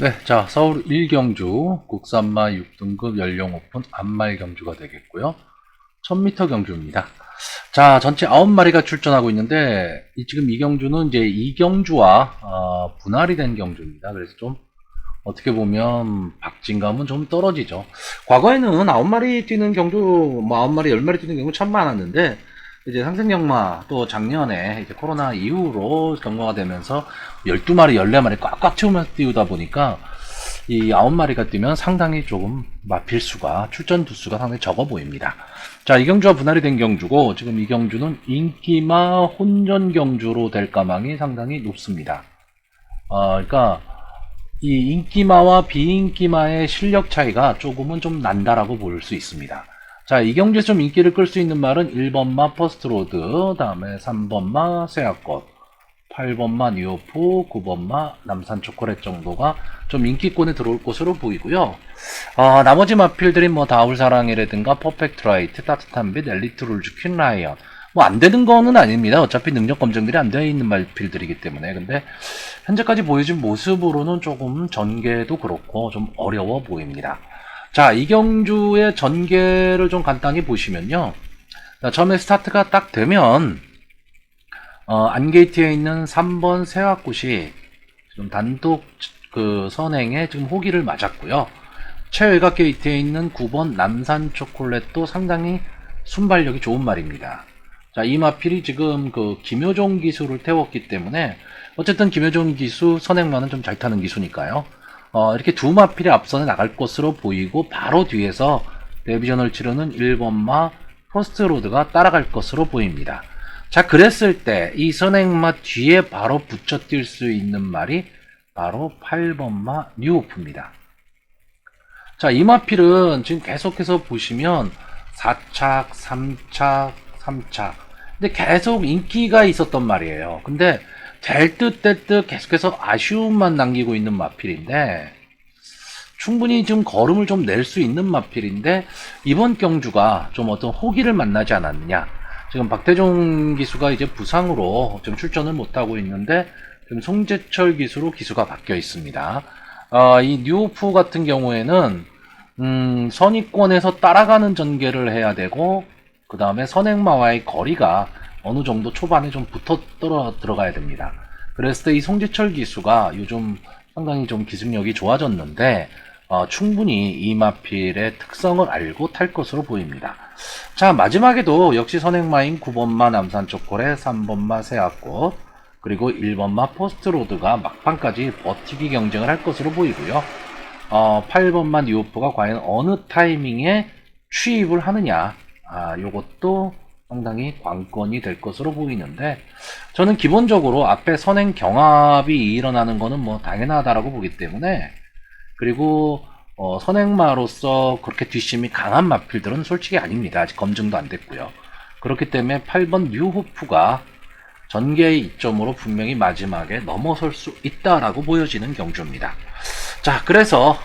네, 자, 서울 1경주 국산마 6등급 연령 오픈 암말 경주가 되겠고요. 1000m 경주입니다. 자, 전체 9마리가 출전하고 있는데 지금 이 경주는 이제 이 경주와 분할이 된 경주입니다. 그래서 좀 어떻게 보면 박진감은 좀 떨어지죠. 과거에는 9마리 뛰는 경주, 뭐 9마리, 10마리 뛰는 경우 참 많았는데 이제 상생경마 또 작년에 이제 코로나 이후로 경마가 되면서 12마리, 14마리 꽉꽉 채우면서 띄우다 보니까 이 9마리가 뛰면 상당히 조금 마필수가, 출전 두수가 상당히 적어 보입니다. 자, 이 경주와 분할이 된 경주고 지금 이 경주는 인기마 혼전 경주로 될 가망이 상당히 높습니다. 그러니까 이 인기마와 비인기마의 실력 차이가 조금은 좀 난다라고 볼 수 있습니다. 자, 이 경주에서 좀 인기를 끌 수 있는 말은 1번마 퍼스트로드, 다음에 3번마 세아꽃, 8번마 뉴오프, 9번마 남산초콜릿 정도가 좀 인기권에 들어올 것으로 보이고요. 나머지 마필들이 뭐 다울사랑이라든가 퍼펙트라이트, 따뜻한 빛, 엘리트룰즈, 퀸라이언 뭐 안 되는 거는 아닙니다. 어차피 능력 검증들이 안 되어 있는 마필들이기 때문에. 근데 현재까지 보여준 모습으로는 조금 전개도 그렇고 좀 어려워 보입니다. 자, 이 경주의 전개를 좀 간단히 보시면요. 자, 처음에 스타트가 딱 되면 안게이트에 있는 3번 세화꽃이 지금 단독 그 선행에 지금 호기를 맞았고요. 최외곽 게이트에 있는 9번 남산 초콜릿도 상당히 순발력이 좋은 말입니다. 자, 이 마필이 지금 그 김효종 기수를 태웠기 때문에 어쨌든 김효종 기수 선행만은 좀 잘 타는 기수니까요. 이렇게 두 마필이 앞선에 나갈 것으로 보이고 바로 뒤에서 데뷔전을 치르는 1번마 퍼스트로드가 따라갈 것으로 보입니다. 자, 그랬을 때 이 선행마 뒤에 바로 붙여 뛸 수 있는 말이 바로 8번마 뉴오프입니다. 자, 이 마필은 지금 계속해서 보시면 4착, 3착, 3착. 근데 계속 인기가 있었던 말이에요. 근데 될 듯 될 듯 계속해서 아쉬움만 남기고 있는 마필인데 충분히 지금 걸음을 좀 낼 수 있는 마필인데 이번 경주가 좀 어떤 호기를 만나지 않았느냐. 지금 박태종 기수가 이제 부상으로 좀 출전을 못하고 있는데 지금 송재철 기수로 기수가 바뀌어 있습니다. 이 뉴오프 같은 경우에는 선위권에서 따라가는 전개를 해야 되고 그 다음에 선행마와의 거리가 어느 정도 초반에 좀 붙어 들어가야 됩니다. 그랬을 때 이 송재철 기수가 요즘 상당히 좀 기승력이 좋아졌는데 충분히 이 마필의 특성을 알고 탈 것으로 보입니다. 자, 마지막에도 역시 선행마인 9번마 남산초콜릿, 3번마 세아꽃, 그리고 1번마 포스트로드가 막판까지 버티기 경쟁을 할 것으로 보이고요. 8번마 뉴오프가 과연 어느 타이밍에 취입을 하느냐, 요것도 상당히 관건이 될 것으로 보이는데 저는 기본적으로 앞에 선행 경합이 일어나는 거는 뭐 당연하다라고 보기 때문에 그리고 선행마로서 그렇게 뒷심이 강한 마필들은 솔직히 아닙니다. 아직 검증도 안 됐고요. 그렇기 때문에 8번 뉴호프가 전개의 이점으로 분명히 마지막에 넘어설 수 있다라고 보여지는 경주입니다. 자, 그래서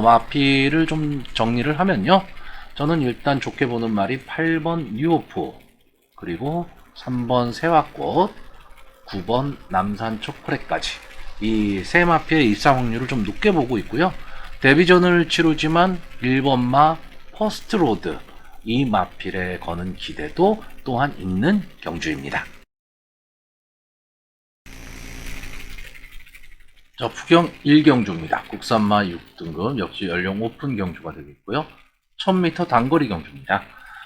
마필을 좀 정리를 하면요. 저는 일단 좋게 보는 말이 8번 뉴호프, 그리고 3번 세화꽃, 9번 남산 초콜릿까지 이 세 마필의 입상 확률을 좀 높게 보고 있고요. 데뷔전을 치르지만 1번마 퍼스트로드 이 마필에 거는 기대도 또한 있는 경주입니다. 자, 부경 1경주입니다. 국산마 6등급 역시 연령 오픈 경주가 되겠고요. 1000m 단거리 경주입니다.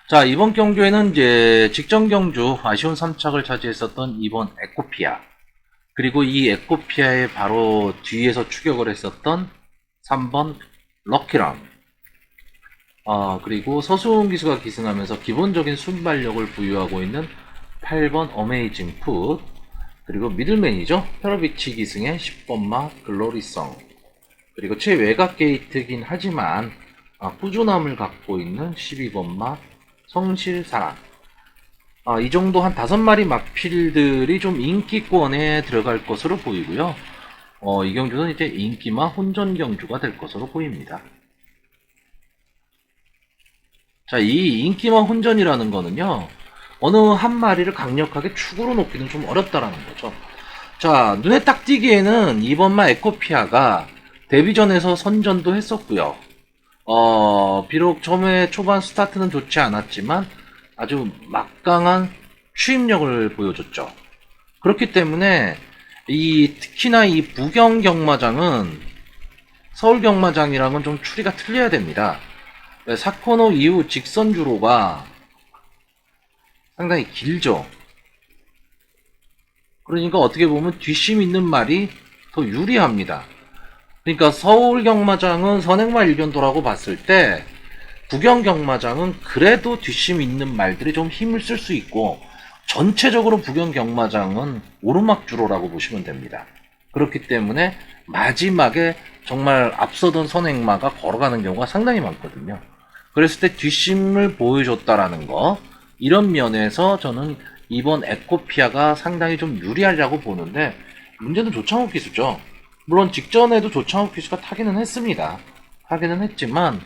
자, 이번 경주에는 이제 직전 경주 아쉬운 3착을 차지했었던 2번 에코피아, 그리고 이 에코피아의 바로 뒤에서 추격을 했었던 3번 럭키람, 그리고 서수훈 기수가 기승하면서 기본적인 순발력을 부유하고 있는 8번 어메이징 풋, 그리고 미들맨이죠. 페러비치 기승의 10번마 글로리성, 그리고 최외곽 게이트긴 하지만 꾸준함을 갖고 있는 12번마 성실사랑. 이 정도 한 5마리 마필들이 좀 인기권에 들어갈 것으로 보이고요. 이 경주는 이제 인기마 혼전 경주가 될 것으로 보입니다. 자, 이 인기마 혼전이라는 거는요, 어느 한 마리를 강력하게 축으로 놓기는 좀 어렵다라는 거죠. 자, 눈에 딱 띄기에는 2번마 에코피아가 데뷔전에서 선전도 했었고요. 비록 처음에 초반 스타트는 좋지 않았지만 아주 막강한 추임력을 보여줬죠. 그렇기 때문에 특히나 이 부경 경마장은 서울 경마장이랑은 좀 추리가 틀려야 됩니다. 사코노 이후 직선 주로가 상당히 길죠. 그러니까 어떻게 보면 뒷심 있는 말이 더 유리합니다. 그러니까 서울 경마장은 선행말 일변도라고 봤을 때 부경 경마장은 그래도 뒷심 있는 말들이 좀 힘을 쓸 수 있고 전체적으로 부경 경마장은 오르막 주로라고 보시면 됩니다. 그렇기 때문에 마지막에 정말 앞서던 선행마가 걸어가는 경우가 상당히 많거든요. 그랬을 때 뒷심을 보여줬다라는 거, 이런 면에서 저는 이번 에코피아가 상당히 좀 유리하려고 보는데, 문제는 조창욱 기수죠. 물론 직전에도 조창욱 기수가 타기는 했습니다. 하기는 했지만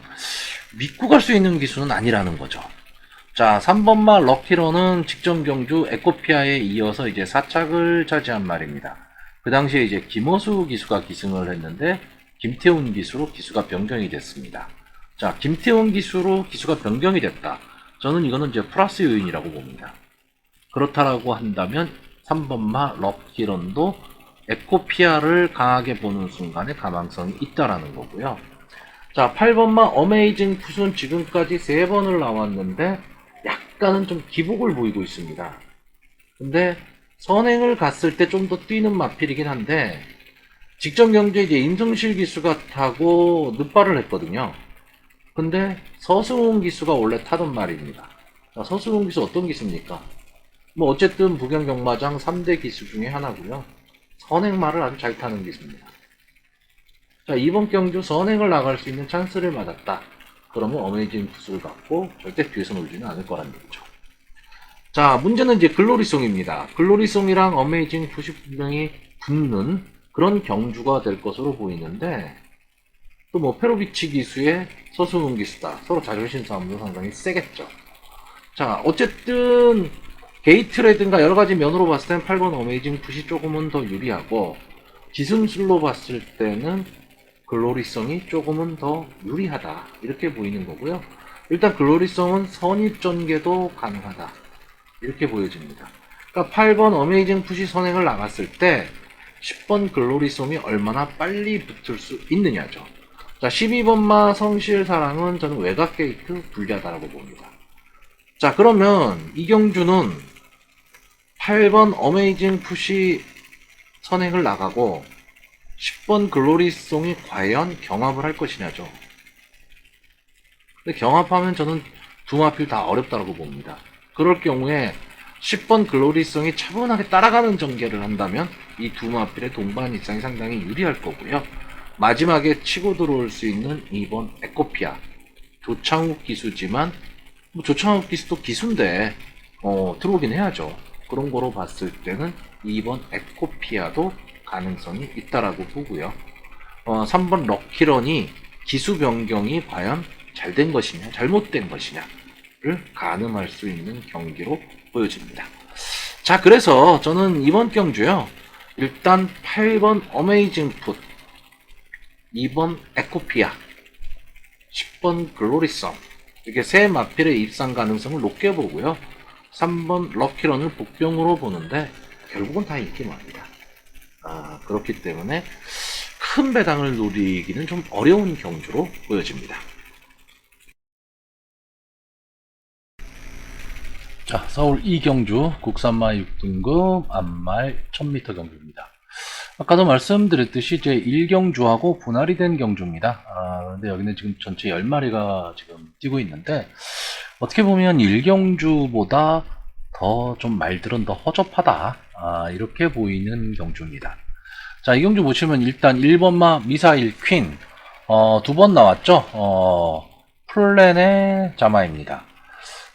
믿고 갈 수 있는 기수는 아니라는 거죠. 자, 3번마 럭키런은 직전 경주 에코피아에 이어서 이제 4착을 차지한 말입니다. 그 당시에 이제 김어수 기수가 기승을 했는데 김태훈 기수로 기수가 변경이 됐습니다. 자, 김태훈 기수로 기수가 변경이 됐다. 저는 이거는 이제 플러스 요인이라고 봅니다. 그렇다라고 한다면 3번마 럭키런도 에코피아를 강하게 보는 순간에 가망성이 있다라는 거고요. 자, 8번마 어메이징 풋은 지금까지 3번을 나왔는데 약간은 좀 기복을 보이고 있습니다. 근데 선행을 갔을 때 좀 더 뛰는 마필이긴 한데 직전 경주에 이제 임성실 기수가 타고 늑발을 했거든요. 근데 서승훈 기수가 원래 타던 말입니다. 자, 서승훈 기수 어떤 기수입니까? 뭐 어쨌든 부경 경마장 3대 기수 중에 하나고요. 선행말을 아주 잘 타는 기수입니다. 자, 이번 경주 선행을 나갈 수 있는 찬스를 맞았다. 그러면 어메이징 풋을 갖고 절대 뒤에서 놀지는 않을 거란 얘기죠. 자, 문제는 이제 글로리송입니다. 글로리송이랑 어메이징 풋이 분명히 붙는 그런 경주가 될 것으로 보이는데, 또 뭐 페로비치 기수의 서승훈 기수다. 서로 자존심 싸움도 상당히 세겠죠. 자, 어쨌든 게이트라든가 여러 가지 면으로 봤을 때는 8번 어메이징 풋이 조금은 더 유리하고, 기승술로 봤을 때는 글로리성이 조금은 더 유리하다. 이렇게 보이는 거고요. 일단 글로리성은 선입전개도 가능하다. 이렇게 보여집니다. 그러니까 8번 어메이징 풋이 선행을 나갔을 때 10번 글로리성이 얼마나 빨리 붙을 수 있느냐죠. 자, 12번마 성실사랑은 저는 외곽 게이트 불리하다라고 봅니다. 자, 그러면 이경주는 8번 어메이징 풋이 선행을 나가고 10번 글로리송이 과연 경합을 할 것이냐죠. 근데 경합하면 저는 두 마필 다 어렵다고 봅니다. 그럴 경우에 10번 글로리송이 차분하게 따라가는 전개를 한다면 이 두 마필의 동반 입장이 상당히 유리할 거고요. 마지막에 치고 들어올 수 있는 2번 에코피아. 조창욱 기수지만 뭐 조창욱 기수도 기수인데 들어오긴 해야죠. 그런 거로 봤을 때는 2번 에코피아도 가능성이 있다라고 보고요. 3번 럭키런이 기수 변경이 과연 잘된 것이냐 잘못된 것이냐를 가늠할 수 있는 경기로 보여집니다. 자, 그래서 저는 이번 경주요, 일단 8번 어메이징 풋, 2번 에코피아, 10번 글로리썸, 이렇게 세 마필의 입상 가능성을 높게 보고요. 3번 럭키런을 복병으로 보는데 결국은 다 인기만 합니다. 그렇기 때문에 큰 배당을 노리기는 좀 어려운 경주로 보여집니다. 자, 서울 이경주 국산마 6등급 암말 1000m 경주입니다. 아까도 말씀드렸듯이 이제 1경주하고 분할이 된 경주입니다. 근데 여기는 지금 전체 10마리가 지금 뛰고 있는데, 어떻게 보면 1경주보다 더 좀 말들은 더 허접하다. 이렇게 보이는 경주입니다. 자, 이 경주 보시면 일단 1번마 미사일 퀸, 2번 나왔죠? 플랜의 자마입니다.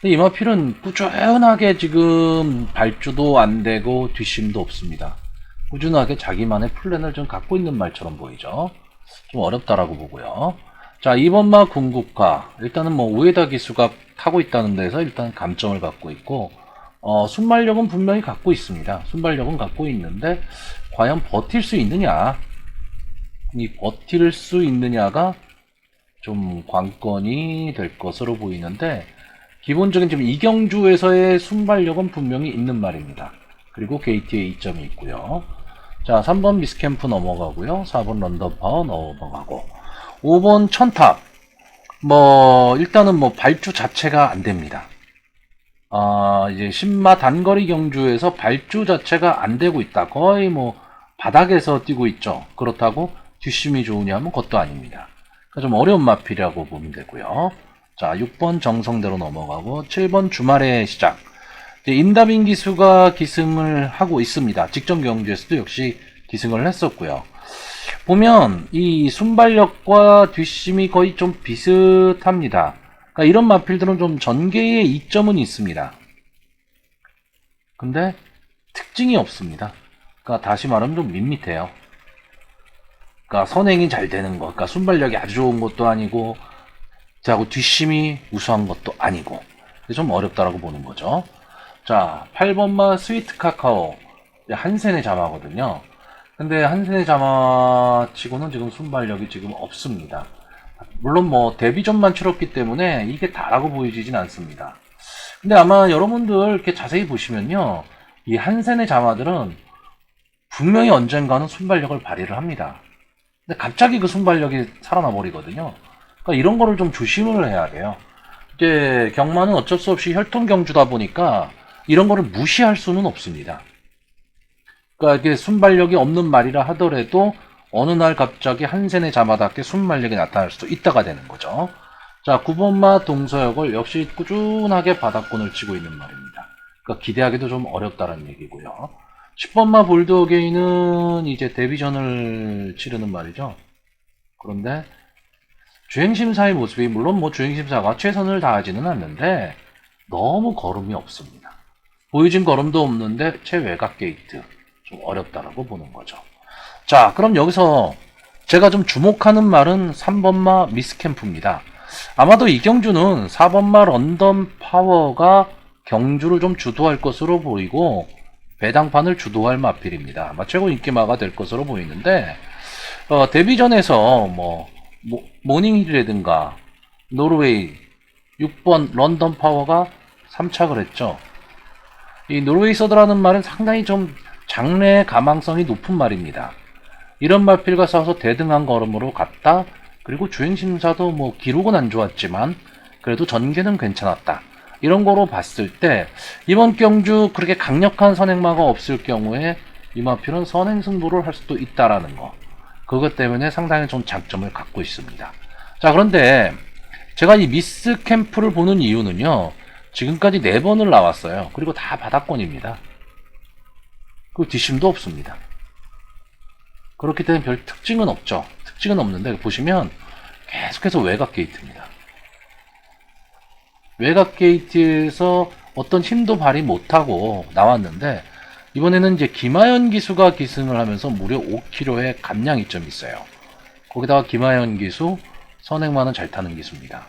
이 마필은 꾸준하게 지금 발주도 안 되고 뒷심도 없습니다. 꾸준하게 자기만의 플랜을 좀 갖고 있는 말처럼 보이죠. 좀 어렵다라고 보고요. 자, 2번마 궁극화. 일단은 뭐 우에다 기수가 타고 있다는 데서 일단 감점을 갖고 있고, 순발력은 분명히 갖고 있습니다. 순발력은 갖고 있는데 과연 버틸 수 있느냐, 버틸 수 있느냐가 좀 관건이 될 것으로 보이는데, 기본적인 지금 이경주에서의 순발력은 분명히 있는 말입니다. 그리고 게이트에 2점이 있고요. 자, 3번 미스캠프 넘어가고요. 4번 런던파워 넘어가고, 5번 천탑. 일단은 발주 자체가 안 됩니다. 이제 신마 단거리 경주에서 발주 자체가 안 되고 있다. 거의 바닥에서 뛰고 있죠. 그렇다고 뒷심이 좋으냐면 그것도 아닙니다. 그러니까 좀 어려운 마필이라고 보면 되고요. 자, 6번 정성대로 넘어가고, 7번 주말의 시작. 인다빈 기수가 기승을 하고 있습니다. 직전 경주에서도 역시 기승을 했었고요. 보면 이 순발력과 뒷심이 거의 좀 비슷합니다. 그러니까 이런 마필들은 좀 전개의 이점은 있습니다. 근데 특징이 없습니다. 그러니까 다시 말하면 좀 밋밋해요. 그러니까 선행이 잘 되는 것, 그러니까 순발력이 아주 좋은 것도 아니고, 하고 뒷심이 우수한 것도 아니고, 좀 어렵다라고 보는 거죠. 자, 8번마 스위트 카카오. 한센의 자마거든요. 근데 한센의 자마 치고는 지금 순발력이 지금 없습니다. 물론 데뷔전만 치렀기 때문에 이게 다라고 보이지진 않습니다. 근데 아마 여러분들 이렇게 자세히 보시면요, 이 한센의 자마들은 분명히 언젠가는 순발력을 발휘를 합니다. 근데 갑자기 그 순발력이 살아나 버리거든요. 그러니까 이런 거를 좀 조심을 해야 돼요. 이제 경마는 어쩔 수 없이 혈통 경주다 보니까 이런 거를 무시할 수는 없습니다. 그러니까 이게 순발력이 없는 말이라 하더라도 어느 날 갑자기 한센의 자마답게 순발력이 나타날 수도 있다가 되는 거죠. 자, 9번마 동서역을 역시 꾸준하게 바닥권을 치고 있는 말입니다. 그러니까 기대하기도 좀 어렵다는 얘기고요. 10번마 볼드 어게인은 이제 데뷔전을 치르는 말이죠. 그런데 주행심사의 모습이, 물론 주행심사가 최선을 다하지는 않는데 너무 걸음이 없습니다. 보여진 걸음도 없는데 최외곽 게이트, 좀 어렵다라고 보는 거죠. 자, 그럼 여기서 제가 좀 주목하는 말은 3번마 미스캠프입니다. 아마도 이 경주는 4번마 런던 파워가 경주를 좀 주도할 것으로 보이고, 배당판을 주도할 마필입니다. 아마 최고 인기마가 될 것으로 보이는데, 데뷔전에서 모닝힐이라든가 노르웨이 6번 런던 파워가 3착을 했죠. 이 노르웨이 서드라는 말은 상당히 좀 장래의 가망성이 높은 말입니다. 이런 마필과 싸워서 대등한 걸음으로 갔다. 그리고 주행심사도 기록은 안 좋았지만 그래도 전개는 괜찮았다. 이런 거로 봤을 때 이번 경주 그렇게 강력한 선행마가 없을 경우에 이 마필은 선행 승부를 할 수도 있다라는 거. 그것 때문에 상당히 좀 장점을 갖고 있습니다. 자, 그런데 제가 이 미스 캠프를 보는 이유는요, 지금까지 4번을 나왔어요. 그리고 다 바닥권입니다. 그 뒷심도 없습니다. 그렇기 때문에 별 특징은 없죠. 특징은 없는데 보시면 계속해서 외곽 게이트입니다. 외곽 게이트에서 어떤 힘도 발휘 못하고 나왔는데, 이번에는 이제 김하연 기수가 기승을 하면서 무려 5km의 감량 이점이 있어요. 거기다가 김하연 기수 선행마는 잘 타는 기수입니다.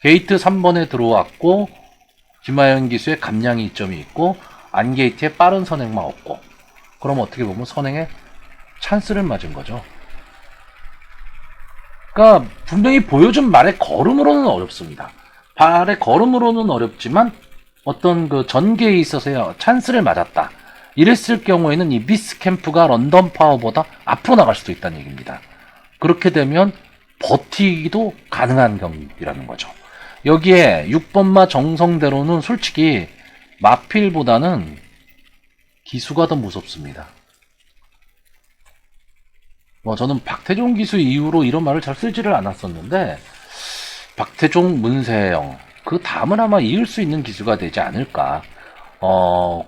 게이트 3번에 들어왔고, 김하연 기수의 감량이 이점이 있고, 안게이트에 빠른 선행마 없고, 그럼 어떻게 보면 선행에 찬스를 맞은 거죠. 그러니까 분명히 보여준 말의 걸음으로는 어렵습니다. 발의 걸음으로는 어렵지만 어떤 그 전개에 있어서요, 찬스를 맞았다. 이랬을 경우에는 이 미스 캠프가 런던 파워보다 앞으로 나갈 수도 있다는 얘기입니다. 그렇게 되면 버티기도 가능한 경기라는 거죠. 여기에 6번마 정성대로는 솔직히 마필보다는 기수가 더 무섭습니다. 저는 박태종 기수 이후로 이런 말을 잘 쓰지를 않았었는데, 박태종, 문세영, 그 다음은 아마 이을 수 있는 기수가 되지 않을까.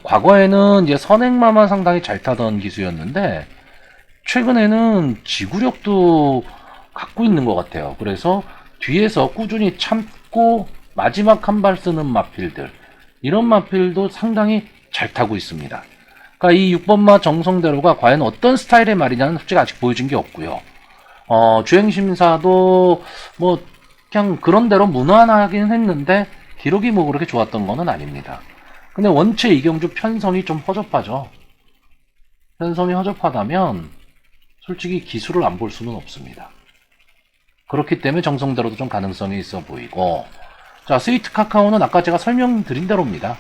과거에는 이제 선행마만 상당히 잘 타던 기수였는데, 최근에는 지구력도 갖고 있는 것 같아요. 그래서 뒤에서 꾸준히 참고 마지막 한 발 쓰는 마필들, 이런 마필도 상당히 잘 타고 있습니다. 그러니까 이 6번마 정성대로가 과연 어떤 스타일의 말이냐는 솔직히 아직 보여준 게 없고요. 주행심사도 그냥 그런대로 무난하긴 했는데 기록이 그렇게 좋았던 거는 아닙니다. 근데 원체 이경주 편성이 좀 허접하죠. 편성이 허접하다면 솔직히 기술을 안 볼 수는 없습니다. 그렇기 때문에 정성대로도 좀 가능성이 있어 보이고, 자, 스위트 카카오는 아까 제가 설명드린 대로입니다.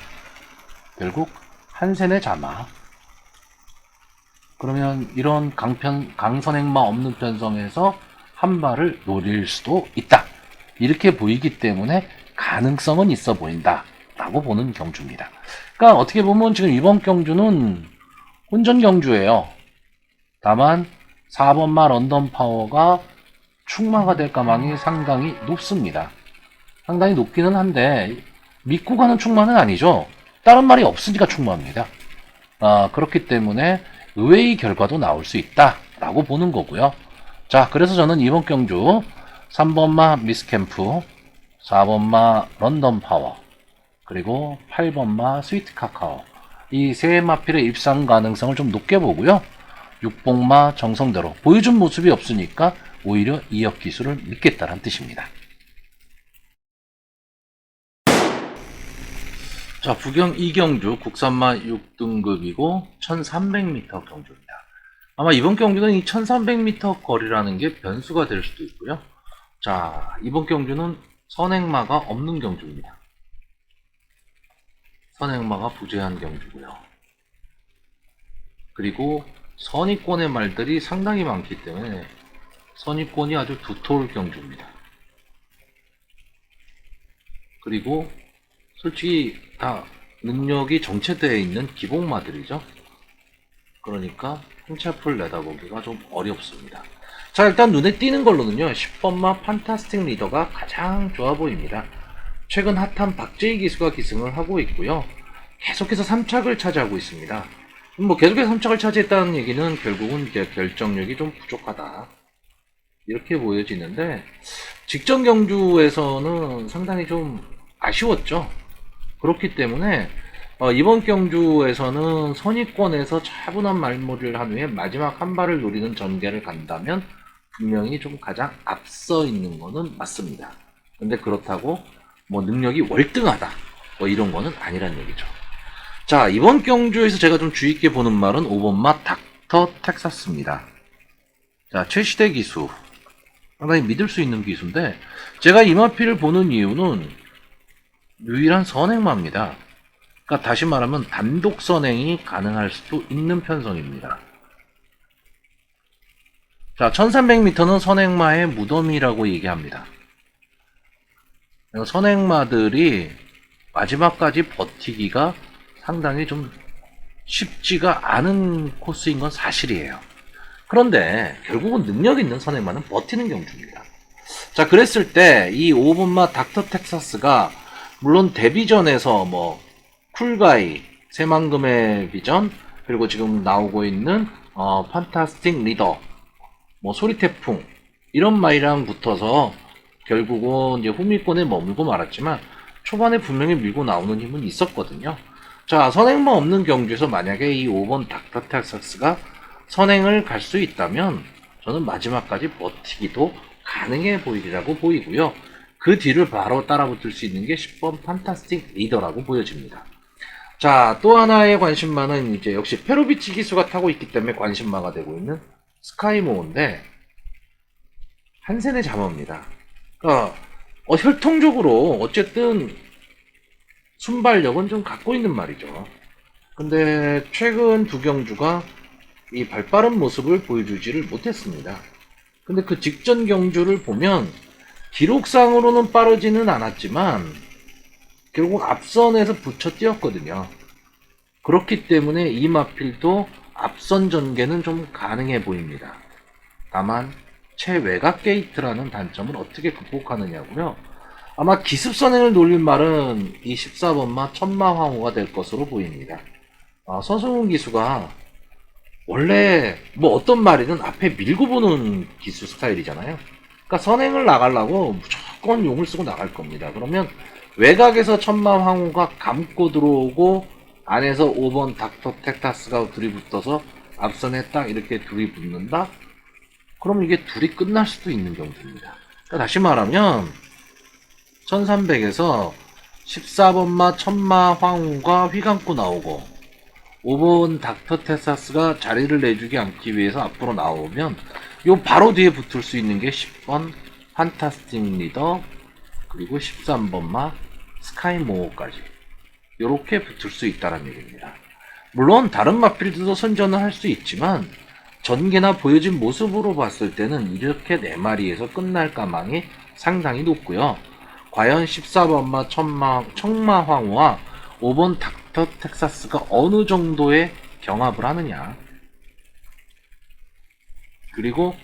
결국 한센의 자마. 그러면 이런 강선행마 없는 편성에서 한 발을 노릴 수도 있다. 이렇게 보이기 때문에 가능성은 있어 보인다 라고 보는 경주입니다. 그러니까 어떻게 보면 지금 이번 경주는 혼전 경주예요. 다만 4번마 런던 파워가 충마가 될 가망이 상당히 높습니다. 상당히 높기는 한데 믿고 가는 충마는 아니죠. 다른 말이 없으니까 충마입니다. 그렇기 때문에 의외의 결과도 나올 수 있다 라고 보는 거고요. 자, 그래서 저는 이번 경주 3번마 미스캠프, 4번마 런던 파워, 그리고 8번마 스위트 카카오, 이 세 마필의 입상 가능성을 좀 높게 보고요. 6번마 정성대로 보여준 모습이 없으니까 오히려 이역 기술을 믿겠다는 뜻입니다. 자, 부경 2경주 국산마 6등급이고 1300m 경주입니다. 아마 이번 경주는 이 1300m 거리라는 게 변수가 될 수도 있고요. 자, 이번 경주는 선행마가 없는 경주입니다. 선행마가 부재한 경주고요. 그리고 선입권의 말들이 상당히 많기 때문에 선입권이 아주 두터울 경주입니다. 그리고 솔직히 다 능력이 정체되어 있는 기복마들이죠. 그러니까 흠차풀 내다보기가 좀 어렵습니다. 자, 일단 눈에 띄는 걸로는요, 10번마 판타스틱 리더가 가장 좋아 보입니다. 최근 핫한 박재희 기수가 기승을 하고 있고요. 계속해서 3착을 차지하고 있습니다. 뭐 계속해서 3착을 차지했다는 얘기는 결국은 이제 결정력이 좀 부족하다 이렇게 보여지는데, 직전 경주에서는 상당히 좀 아쉬웠죠. 그렇기 때문에 이번 경주에서는 선입권에서 차분한 말머리를 한 후에 마지막 한 발을 노리는 전개를 간다면 분명히 좀 가장 앞서 있는 거는 맞습니다. 근데 그렇다고 뭐 능력이 월등하다 뭐 이런 거는 아니란 얘기죠. 자, 이번 경주에서 제가 좀 주의 있게 보는 말은 5번마 닥터 텍사스입니다. 자, 최시대 기수 상당히 믿을 수 있는 기수인데, 제가 이 마필을 보는 이유는 유일한 선행마입니다. 그러니까 다시 말하면 단독 선행이 가능할 수도 있는 편성입니다. 자, 1300m는 선행마의 무덤이라고 얘기합니다. 선행마들이 마지막까지 버티기가 상당히 좀 쉽지가 않은 코스인 건 사실이에요. 그런데 결국은 능력 있는 선행마는 버티는 경주입니다. 자, 그랬을 때 이 5번마 닥터 텍사스가 물론 데뷔전에서 뭐 쿨가이, 새만금의 비전, 그리고 지금 나오고 있는 판타스틱 리더, 뭐 소리태풍 이런 마이랑 붙어서 결국은 이제 후미권에 머물고 말았지만 초반에 분명히 밀고 나오는 힘은 있었거든요. 자, 선행마 없는 경주에서 만약에 이 5번 닥터 텍사스가 선행을 갈 수 있다면 저는 마지막까지 버티기도 가능해 보이리라고 보이고요. 그 뒤를 바로 따라붙을 수 있는 게 10번 판타스틱 리더라고 보여집니다. 자, 또 하나의 관심마는 이제 역시 페로비치 기수가 타고 있기 때문에 관심마가 되고 있는 스카이모어인데 한센의 자마입니다. 그러니까 혈통적으로 어쨌든 순발력은 좀 갖고 있는 말이죠. 근데 최근 두 경주가 이 발빠른 모습을 보여주지를 못했습니다. 근데 그 직전 경주를 보면 기록상으로는 빠르지는 않았지만 결국 앞선에서 붙여 뛰었거든요. 그렇기 때문에 이 마필도 앞선 전개는 좀 가능해 보입니다. 다만 최외곽 게이트라는 단점을 어떻게 극복하느냐고요. 아마 기습선행을 노릴 말은 이 14번마 천마황후가 될 것으로 보입니다. 서승훈 기수가 원래 뭐 어떤 말이든 앞에 밀고 보는 기수 스타일이잖아요. 그러니까 선행을 나가려고 무조건 용을 쓰고 나갈 겁니다. 그러면 외곽에서 천마황후가 감고 들어오고 안에서 5번 닥터 텍사스가 둘이 붙어서 앞선에 딱 이렇게 둘이 붙는다? 그럼 이게 둘이 끝날 수도 있는 경주입니다. 그러니까 다시 말하면 1300에서 14번마 천마황후가 휘감고 나오고 5번 닥터 테사스가 자리를 내주지 않기 위해서 앞으로 나오면 요 바로 뒤에 붙을 수 있는 게 10번 판타스틱 리더, 그리고 13번마 스카이모어까지 요렇게 붙을 수 있다는 얘기입니다. 물론 다른 마필들도 선전을 할 수 있지만 전개나 보여진 모습으로 봤을 때는 이렇게 4마리에서 끝날 가망이 상당히 높고요. 과연 14번마 청마황우와 5번 닥터 텍사스가 어느 정도의 경합을 하느냐, 그리고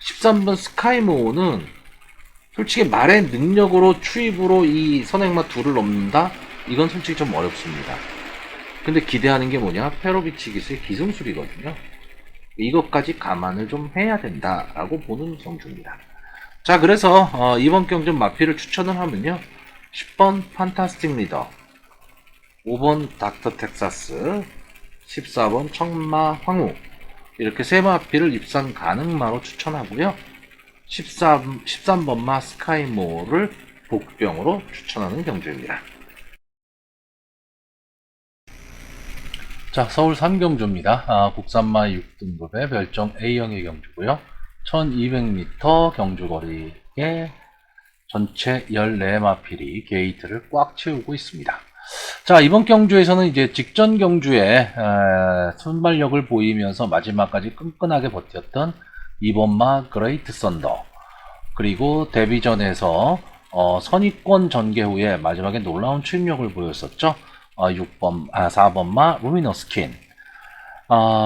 13번 스카이모어는 솔직히 말의 능력으로 추입으로 이 선행마 둘을 넘는다? 이건 솔직히 좀 어렵습니다. 근데 기대하는 게 뭐냐? 페로비치 기수의 기승술이거든요. 이것까지 감안을 좀 해야 된다라고 보는 경주입니다. 자, 그래서 이번 경주 마필을 추천을 하면요. 10번 판타스틱 리더, 5번 닥터 텍사스, 14번 청마 황후, 이렇게 세 마필을 입상 가능마로 추천하고요. 13번마 스카이모어를 복병으로 추천하는 경주입니다. 자, 서울 3경주입니다. 국산마 6등급의 별정 A형의 경주고요. 1200m 경주거리에 전체 14마필이 게이트를 꽉 채우고 있습니다. 자, 이번 경주에서는 이제 직전 경주에 순발력을 보이면서 마지막까지 끈끈하게 버텼던 2번마 그레이트 썬더, 그리고 데뷔전에서 선입권 전개 후에 마지막에 놀라운 출력을 보였었죠. 4번마 루미너스 퀸,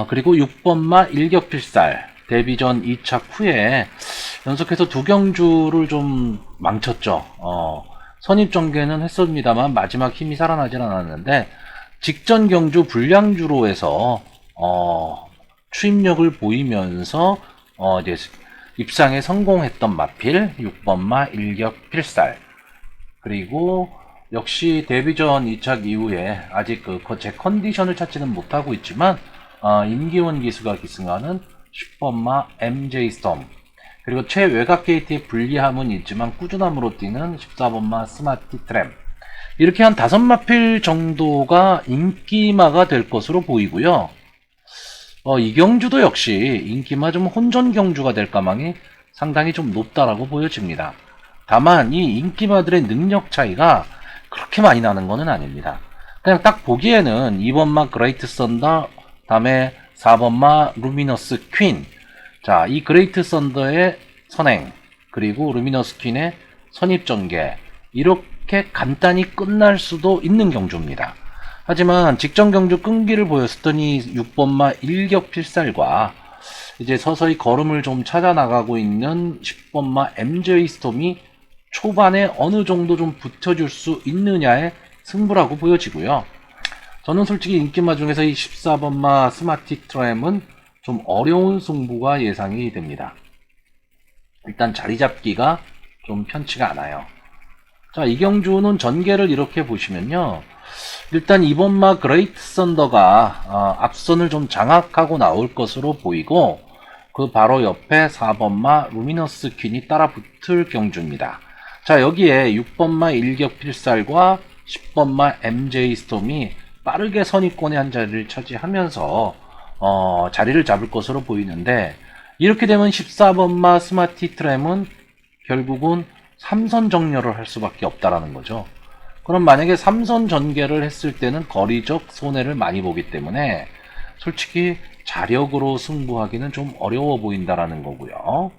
그리고 6번마 일격필살, 데뷔전 2착 후에 연속해서 2경주를 좀 망쳤죠. 선입 전개는 했습니다만 마지막 힘이 살아나질 않았는데 직전 경주 불량주로 해서 추임력을 보이면서 이제 입상에 성공했던 마필 6번마 일격필살, 그리고 역시 데뷔전 2착 이후에 아직 제 컨디션을 찾지는 못하고 있지만 임기원 기수가 기승하는 10번마 MJ 스톰, 그리고 최외곽 게이트의 불리함은 있지만 꾸준함으로 뛰는 14번마 스마티 트램, 이렇게 한 5마필 정도가 인기마가 될 것으로 보이고요. 이 경주도 역시 인기마 좀 혼전 경주가 될 가망이 상당히 좀 높다라고 보여집니다. 다만 이 인기마들의 능력 차이가 그렇게 많이 나는 것은 아닙니다. 그냥 딱 보기에는 2번마 그레이트 썬더, 다음에 4번마 루미너스 퀸, 자, 이 그레이트 썬더의 선행, 그리고 루미너스 퀸의 선입전개, 이렇게 간단히 끝날 수도 있는 경주입니다. 하지만 직전 경주 끈기를 보였었던 이 6번마 일격필살과 이제 서서히 걸음을 좀 찾아 나가고 있는 10번마 MJ 스톰이 초반에 어느 정도 좀 붙여줄 수 있느냐의 승부라고 보여지고요. 저는 솔직히 인기마 중에서 이 14번마 스마티 트램은 좀 어려운 승부가 예상이 됩니다. 일단 자리 잡기가 좀 편치가 않아요. 자, 이 경주는 전개를 이렇게 보시면요. 일단 2번마 그레이트 썬더가 앞선을 좀 장악하고 나올 것으로 보이고, 그 바로 옆에 4번마 루미너스 퀸이 따라 붙을 경주입니다. 자, 여기에 6번마 일격필살과 10번마 MJ 스톰이 빠르게 선입권의 한 자리를 차지하면서 자리를 잡을 것으로 보이는데, 이렇게 되면 14번마 스마티 트램은 결국은 3선 정렬을 할 수밖에 없다라는 거죠. 그럼 만약에 3선 전개를 했을 때는 거리적 손해를 많이 보기 때문에 솔직히 자력으로 승부하기는 좀 어려워 보인다라는 거고요.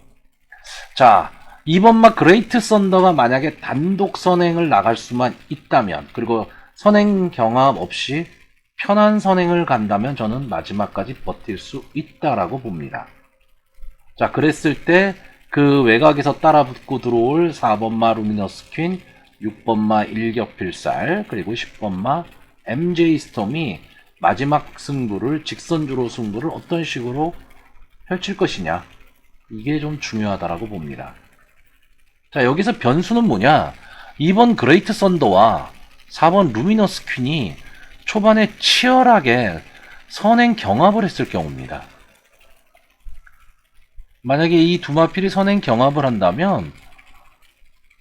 자, 2번마 그레이트 썬더가 만약에 단독 선행을 나갈 수만 있다면, 그리고 선행 경합 없이 편한 선행을 간다면 저는 마지막까지 버틸 수 있다라고 봅니다. 자, 그랬을 때 그 외곽에서 따라붙고 들어올 4번마 루미너스 퀸, 6번마 일격필살, 그리고 10번마 MJ 스톰이 마지막 승부를, 직선주로 승부를 어떤 식으로 펼칠 것이냐, 이게 좀 중요하다라고 봅니다. 자, 여기서 변수는 뭐냐? 2번 그레이트 썬더와 4번 루미너스 퀸이 초반에 치열하게 선행 경합을 했을 경우입니다. 만약에 이 두 마필이 선행 경합을 한다면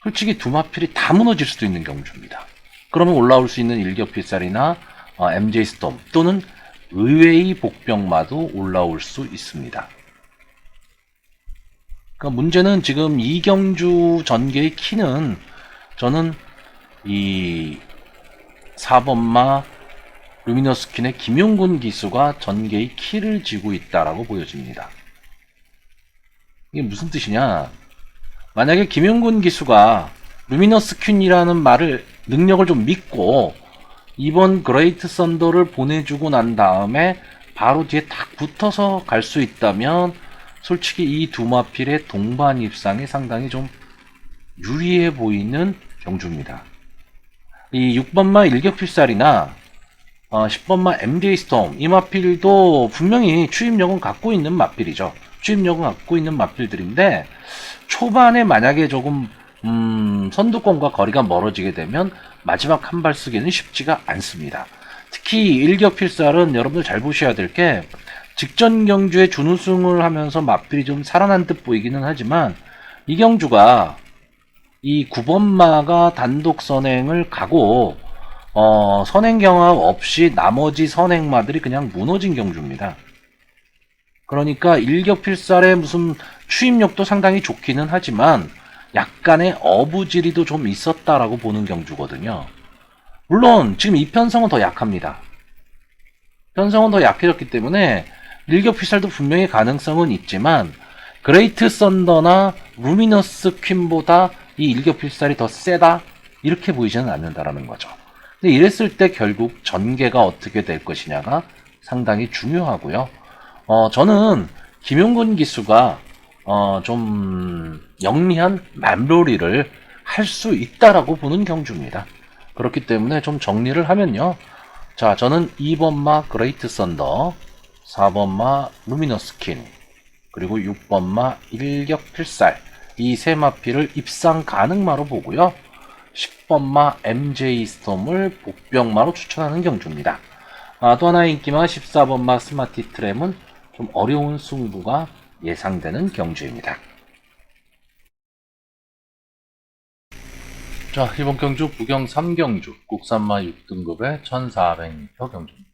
솔직히 두 마필이 다 무너질 수도 있는 경주입니다. 그러면 올라올 수 있는 일격필살이나 MJ 스톰, 또는 의외의 복병마도 올라올 수 있습니다. 그러니까 문제는 지금 이경주 전개의 키는 저는 이 4번마 루미너스킨의 김용군 기수가 전개의 키를 쥐고 있다라고 보여집니다. 이게 무슨 뜻이냐? 만약에 김용군 기수가 루미너스퀸이라는 말을 능력을 좀 믿고 이번 그레이트 썬더를 보내주고 난 다음에 바로 뒤에 딱 붙어서 갈 수 있다면 솔직히 이 두 마필의 동반 입상이 상당히 좀 유리해 보이는 경주입니다. 이 6번마 일격필살이나 10번마 MJ 스톰 이 마필도 분명히 추입력은 갖고 있는 마필이죠. 추입력은 갖고 있는 마필들인데 초반에 만약에 조금 선두권과 거리가 멀어지게 되면 마지막 한 발 쓰기는 쉽지가 않습니다. 특히 일격필살은 여러분들 잘 보셔야 될 게 직전 경주에 준우승을 하면서 마필이 좀 살아난 듯 보이기는 하지만 이 경주가 이 9번마가 단독 선행을 가고 선행 경합 없이 나머지 선행마들이 그냥 무너진 경주입니다. 그러니까 일격필살의 무슨 추임력도 상당히 좋기는 하지만 약간의 어부지리도 좀 있었다라고 보는 경주거든요. 물론 지금 이 편성은 더 약합니다. 편성은 더 약해졌기 때문에 일격필살도 분명히 가능성은 있지만 그레이트 썬더나 루미너스 퀸보다 이 일격필살이 더 세다 이렇게 보이지는 않는다라는 거죠. 근데 이랬을 때 결국 전개가 어떻게 될 것이냐가 상당히 중요하고요. 저는 김용군 기수가 좀 영리한 맘놀이를 할 수 있다라고 보는 경주입니다. 그렇기 때문에 좀 정리를 하면요. 자, 저는 2번마 그레이트 썬더, 4번마 루미너스 퀸, 그리고 6번마 일격필살 이 세 마필을 입상 가능마로 보고요. 10번마 MJ 스톰을 복병마로 추천하는 경주입니다. 또 하나의 인기마 14번마 스마티 트램은 좀 어려운 승부가 예상되는 경주입니다. 자, 이번 경주 부경 3경주 국산마 6등급의 1400m 경주입니다.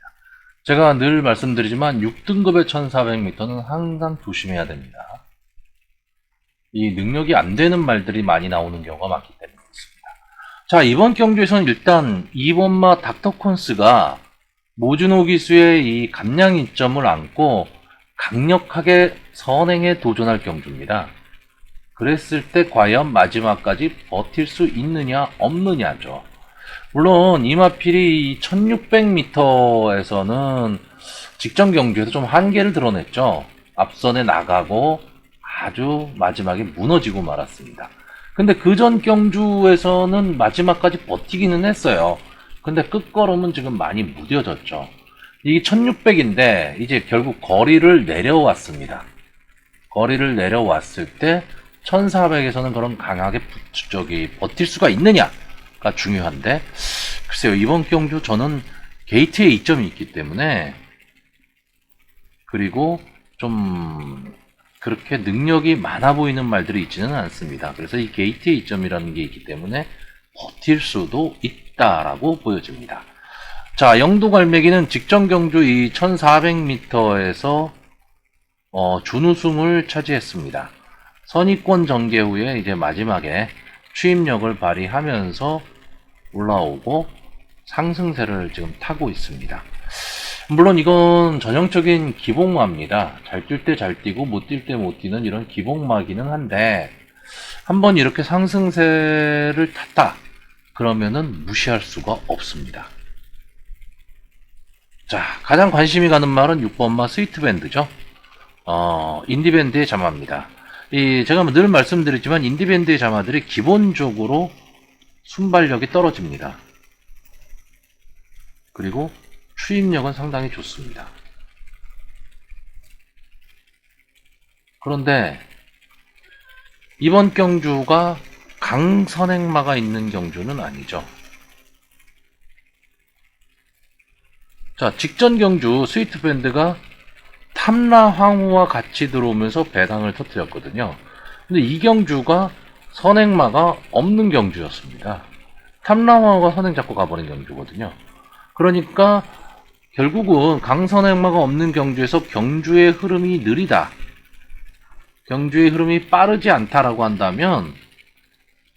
제가 늘 말씀드리지만 6등급의 1400m는 항상 조심해야 됩니다. 이 능력이 안 되는 말들이 많이 나오는 경우가 많기 때문에 그렇습니다. 자, 이번 경주에서는 일단 2번마 닥터콘스가 모준호 기수의 이 감량 이점을 안고 강력하게 선행에 도전할 경주입니다. 그랬을 때 과연 마지막까지 버틸 수 있느냐 없느냐죠. 물론 이마필이 1600m에서는 직전 경주에서 좀 한계를 드러냈죠. 앞선에 나가고 아주 마지막에 무너지고 말았습니다. 근데 그 전 경주에서는 마지막까지 버티기는 했어요. 근데 끝걸음은 지금 많이 무뎌졌죠. 이게 1600인데 이제 결국 거리를 내려왔습니다. 거리를 내려왔을 때 1400에서는 그런 강하게 버틸 수가 있느냐가 중요한데 글쎄요, 이번 경주 저는 게이트에 이점이 있기 때문에 그리고 좀 그렇게 능력이 많아 보이는 말들이 있지는 않습니다. 그래서 이 게이트의 이점이라는 게 있기 때문에 버틸 수도 있다라고 보여집니다. 자, 영도갈매기는 직전 경주 이 1400m에서 준우승을 차지했습니다. 선의권 전개 후에 이제 마지막에 추임력을 발휘하면서 올라오고 상승세를 지금 타고 있습니다. 물론 이건 전형적인 기복마입니다. 잘 뛸 때 잘 뛰고 못 뛸 때 못 뛰는 이런 기복마기는 한데 한번 이렇게 상승세를 탔다 그러면은 무시할 수가 없습니다. 자, 가장 관심이 가는 말은 6번마 스위트밴드죠. 인디밴드의 자마입니다. 제가 늘 말씀드리지만 인디밴드의 자마들이 기본적으로 순발력이 떨어집니다. 그리고 추임력은 상당히 좋습니다. 그런데 이번 경주가 강선행마가 있는 경주는 아니죠. 자, 직전 경주 스위트밴드가 탐라 황후와 같이 들어오면서 배당을 터뜨렸거든요. 근데 이 경주가 선행마가 없는 경주였습니다. 탐라 황후가 선행 잡고 가버린 경주거든요. 그러니까 결국은 강선행마가 없는 경주에서 경주의 흐름이 느리다, 경주의 흐름이 빠르지 않다라고 한다면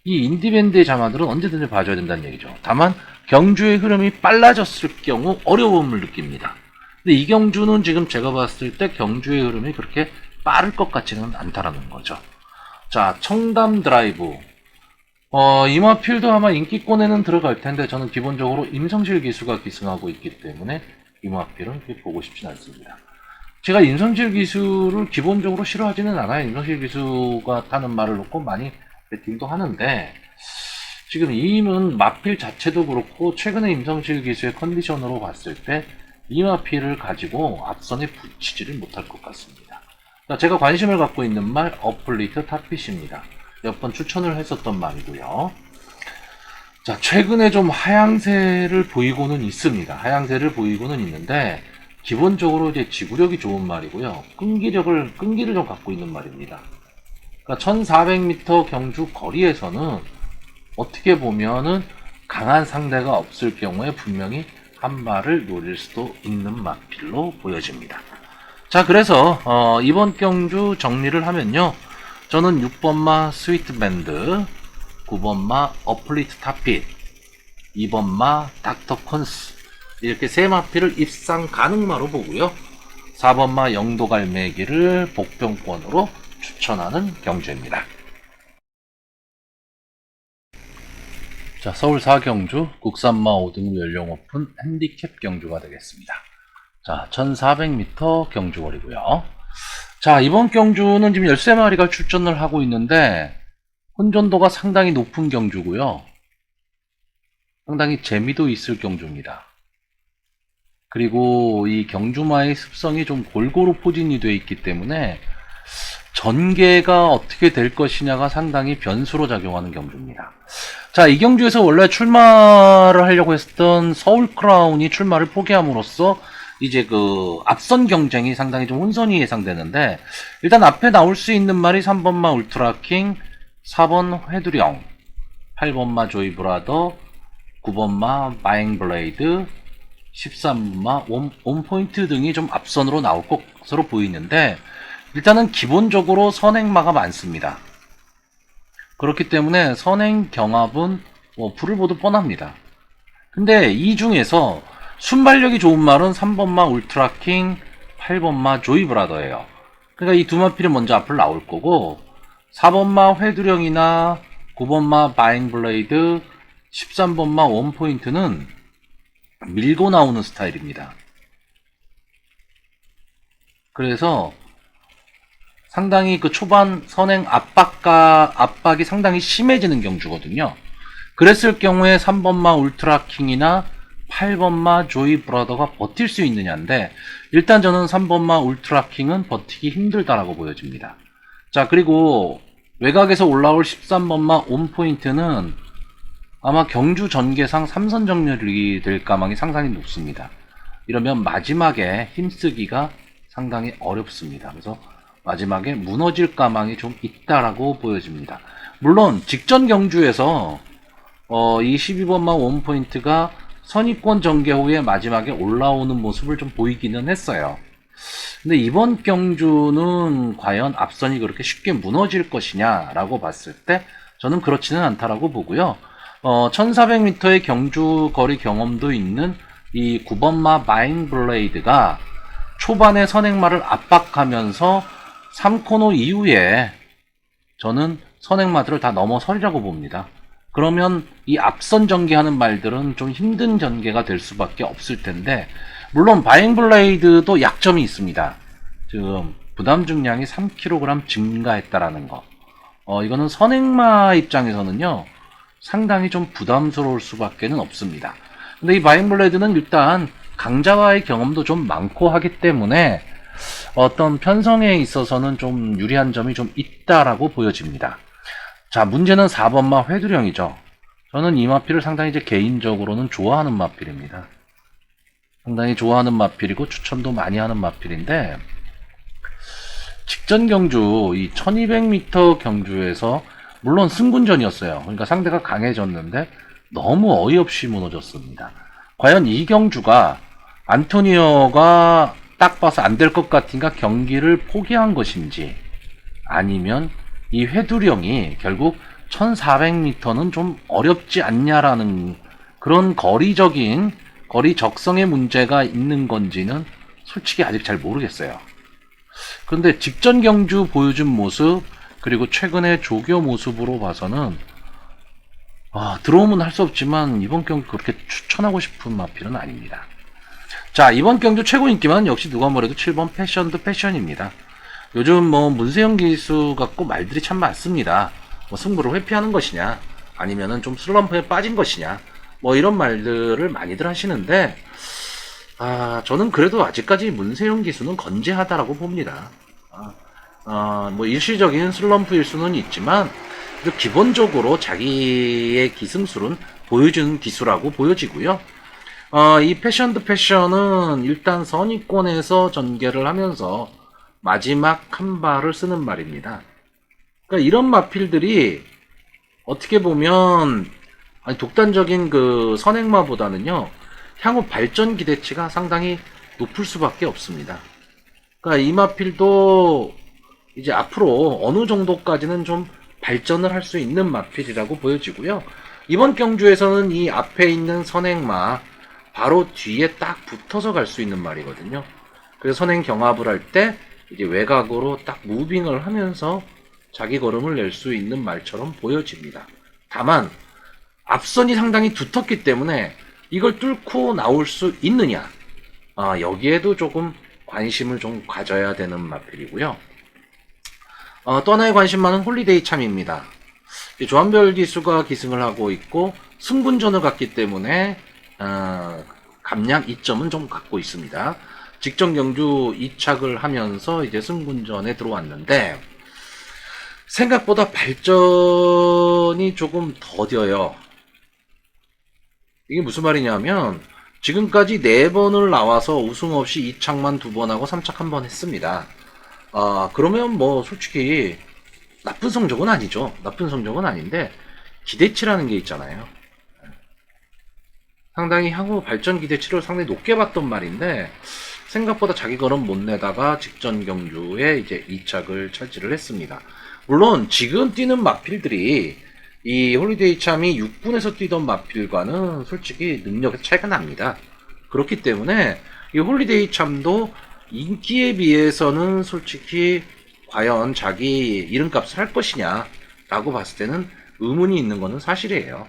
이 인디밴드의 자마들은 언제든지 봐줘야 된다는 얘기죠. 다만 경주의 흐름이 빨라졌을 경우 어려움을 느낍니다. 근데 이 경주는 지금 제가 봤을 때 경주의 흐름이 그렇게 빠를 것 같지는 않다라는 거죠. 자, 청담 드라이브. 이마필도 아마 인기권에는 들어갈 텐데 저는 기본적으로 임성실 기수가 기승하고 있기 때문에 이마필은 그렇게 보고 싶진 않습니다. 제가 임성실 기수를 기본적으로 싫어하지는 않아요. 임성실 기수가 타는 말을 놓고 많이 배팅도 하는데 지금 이임은 마필 자체도 그렇고 최근에 임성실 기수의 컨디션으로 봤을 때 이마필을 가지고 앞선에 붙이지를 못할 것 같습니다. 자, 제가 관심을 갖고 있는 말 어플리트 탑핏입니다. 몇 번 추천을 했었던 말이고요. 자, 최근에 좀 하향세를 보이고는 있습니다. 하향세를 보이고는 있는데 기본적으로 이제 지구력이 좋은 말이고요. 끈기를 좀 갖고 있는 말입니다. 그러니까 1400m 경주 거리에서는 어떻게 보면은 강한 상대가 없을 경우에 분명히 한 발을 노릴 수도 있는 마필로 보여집니다. 자, 그래서 이번 경주 정리를 하면요. 저는 6번마 스위트밴드, 9번마 어플리트 탑핏, 2번마 닥터 콘스 이렇게 세 마필을 입상 가능마로 보고요. 4번마 영도갈매기를 복병권으로 추천하는 경주입니다. 자, 서울 4경주 국산마 5등급 연령 오픈 핸디캡 경주가 되겠습니다. 자, 1400m 경주거리고요. 자, 이번 경주는 지금 13마리가 출전을 하고 있는데 혼전도가 상당히 높은 경주고요. 상당히 재미도 있을 경주입니다. 그리고 이 경주마의 습성이 좀 골고루 포진이 되어 있기 때문에 전개가 어떻게 될 것이냐가 상당히 변수로 작용하는 경주입니다. 자, 이 경주에서 원래 출마를 하려고 했던 서울 크라운이 출마를 포기함으로써 이제 그 앞선 경쟁이 상당히 좀 혼선이 예상되는데 일단 앞에 나올 수 있는 말이 3번마 울트라킹, 4번 회두령, 8번마 조이브라더, 9번마 마잉블레이드, 13번마 온포인트 등이 좀 앞선으로 나올 것으로 보이는데 일단은 기본적으로 선행마가 많습니다. 그렇기 때문에 선행 경합은 불을 보듯 뻔합니다. 근데 이 중에서 순발력이 좋은 말은 3번마 울트라킹, 8번마 조이브라더예요. 그러니까 이 두 마필이 먼저 앞을 나올 거고 4번마 회두령이나 9번마 바잉블레이드, 13번마 원포인트는 밀고 나오는 스타일입니다. 그래서 상당히 그 초반 선행 압박이 상당히 심해지는 경주거든요. 그랬을 경우에 3번마 울트라킹이나 8번마 조이 브라더가 버틸 수 있느냐인데 일단 저는 3번마 울트라킹은 버티기 힘들다라고 보여집니다. 자, 그리고 외곽에서 올라올 13번마 온포인트는 아마 경주 전개상 3선 정렬이 될 가망이 상당히 높습니다. 이러면 마지막에 힘쓰기가 상당히 어렵습니다. 그래서 마지막에 무너질 가망이 좀 있다라고 보여집니다. 물론 직전 경주에서 이 12번마 원포인트가 선입권 전개 후에 마지막에 올라오는 모습을 좀 보이기는 했어요. 근데 이번 경주는 과연 앞선이 그렇게 쉽게 무너질 것이냐라고 봤을 때 저는 그렇지는 않다라고 보고요. 1400m의 경주 거리 경험도 있는 이 9번마 마잉블레이드가 초반에 선행마를 압박하면서 3코너 이후에 저는 선행마들을 다 넘어서리라고 봅니다. 그러면 이 앞선 전개하는 말들은 좀 힘든 전개가 될 수밖에 없을 텐데 물론 바잉블레이드도 약점이 있습니다. 지금 부담 중량이 3kg 증가했다라는 거. 이거는 선행마 입장에서는요 상당히 좀 부담스러울 수밖에는 없습니다. 근데 이 바잉블레이드는 일단 강자와의 경험도 좀 많고 하기 때문에 어떤 편성에 있어서는 좀 유리한 점이 좀 있다라고 보여집니다. 자, 문제는 4번마 회두령이죠. 저는 이 마필을 상당히 이제 개인적으로는 좋아하는 마필입니다. 상당히 좋아하는 마필이고 추천도 많이 하는 마필인데 직전 경주 이 1200m 경주에서 물론 승군전이었어요. 그러니까 상대가 강해졌는데 너무 어이없이 무너졌습니다. 과연 이 경주가 안토니오가 딱 봐서 안 될 것 같으니까 경기를 포기한 것인지, 아니면 이 회두령이 결국 1400m는 좀 어렵지 않냐라는 그런 거리 적성의 문제가 있는 건지는 솔직히 아직 잘 모르겠어요. 그런데 직전 경주 보여준 모습, 그리고 최근의 조교 모습으로 봐서는 들어오면 할 수 없지만 이번 경기 그렇게 추천하고 싶은 마필은 아닙니다. 자, 이번 경주 최고 인기만 역시 누가 뭐래도 7번 패션드 패션입니다. 요즘 뭐 문세영 기수 갖고 말들이 참 많습니다. 뭐 승부를 회피하는 것이냐, 아니면은 좀 슬럼프에 빠진 것이냐, 뭐 이런 말들을 많이들 하시는데, 저는 그래도 아직까지 문세영 기수는 건재하다라고 봅니다. 뭐 일시적인 슬럼프일 수는 있지만, 기본적으로 자기의 기승술은 보여주는 기수라고 보여지고요. 이 패션드 패션은 일단 선위권에서 전개를 하면서 마지막 한 발을 쓰는 말입니다. 그러니까 이런 마필들이 어떻게 보면 독단적인 그 선행마보다는요, 향후 발전 기대치가 상당히 높을 수밖에 없습니다. 그러니까 이 마필도 이제 앞으로 어느 정도까지는 좀 발전을 할 수 있는 마필이라고 보여지고요. 이번 경주에서는 이 앞에 있는 선행마 바로 뒤에 딱 붙어서 갈 수 있는 말이거든요. 그래서 선행 경합을 할 때 이제 외곽으로 딱 무빙을 하면서 자기 걸음을 낼 수 있는 말처럼 보여집니다. 다만 앞선이 상당히 두텁기 때문에 이걸 뚫고 나올 수 있느냐, 여기에도 조금 관심을 좀 가져야 되는 마필이고요. 또 하나의 관심 많은 홀리데이 참입니다. 조한별 기수가 기승을 하고 있고 승분전을 갔기 때문에 감량 2점은 좀 갖고 있습니다. 직전 경주 2착을 하면서 이제 승분전에 들어왔는데 생각보다 발전이 조금 더뎌요. 이게 무슨 말이냐면 지금까지 4번을 나와서 우승 없이 2착만 2번 하고 3착 1번 했습니다. 그러면 뭐 솔직히 나쁜 성적은 아니죠. 나쁜 성적은 아닌데 기대치라는 게 있잖아요. 상당히 향후 발전 기대치를 상당히 높게 봤던 말인데 생각보다 자기 걸음 못 내다가 직전 경주에 이제 2착을 차지를 했습니다. 물론 지금 뛰는 마필들이 이 홀리데이 참이 6분에서 뛰던 마필과는 솔직히 능력의 차이가 납니다. 그렇기 때문에 이 홀리데이 참도 인기에 비해서는 솔직히 과연 자기 이름값을 할 것이냐 라고 봤을 때는 의문이 있는 것은 사실이에요.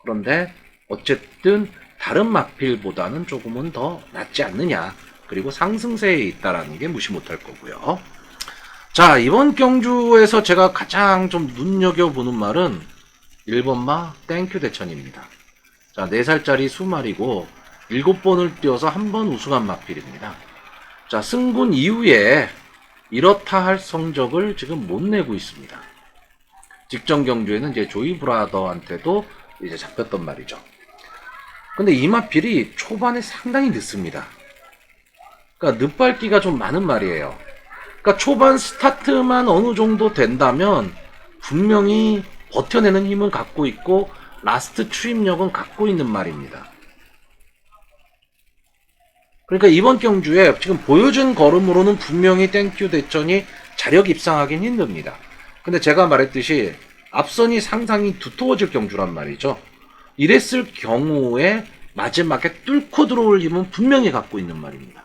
그런데 어쨌든 다른 마필보다는 조금은 더 낫지 않느냐, 그리고 상승세에 있다라는 게 무시 못할 거고요. 자, 이번 경주에서 제가 가장 좀 눈여겨보는 말은 1번마 땡큐 대천입니다. 자, 4살짜리 수말이고 7번을 뛰어서 한 번 우승한 마필입니다. 자, 승분 이후에 이렇다 할 성적을 지금 못 내고 있습니다. 직전 경주에는 이제 조이 브라더한테도 이제 잡혔던 말이죠. 근데 이 마필이 초반에 상당히 늦습니다. 그러니까 늦발기가 좀 많은 말이에요. 그러니까 초반 스타트만 어느 정도 된다면 분명히 버텨내는 힘은 갖고 있고 라스트 추임력은 갖고 있는 말입니다. 그러니까 이번 경주에 지금 보여준 걸음으로는 분명히 땡큐 대천이 자력 입상하긴 힘듭니다. 근데 제가 말했듯이 앞선이 상당히 두터워질 경주란 말이죠. 이랬을 경우에 마지막에 뚫고 들어올 힘은 분명히 갖고 있는 말입니다.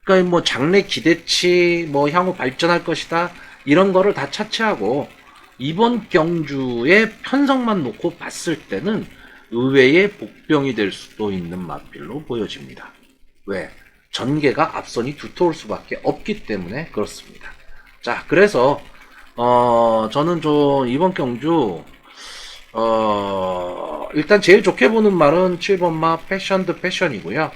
그러니까 뭐 장래 기대치, 뭐 향후 발전할 것이다, 이런 거를 다 차치하고 이번 경주의 편성만 놓고 봤을 때는 의외의 복병이 될 수도 있는 마필로 보여집니다. 왜? 전개가 앞선이 두터울 수밖에 없기 때문에 그렇습니다. 자, 그래서 저는 좀 이번 경주 일단 제일 좋게 보는 말은 7번마 패션드 패션이고요.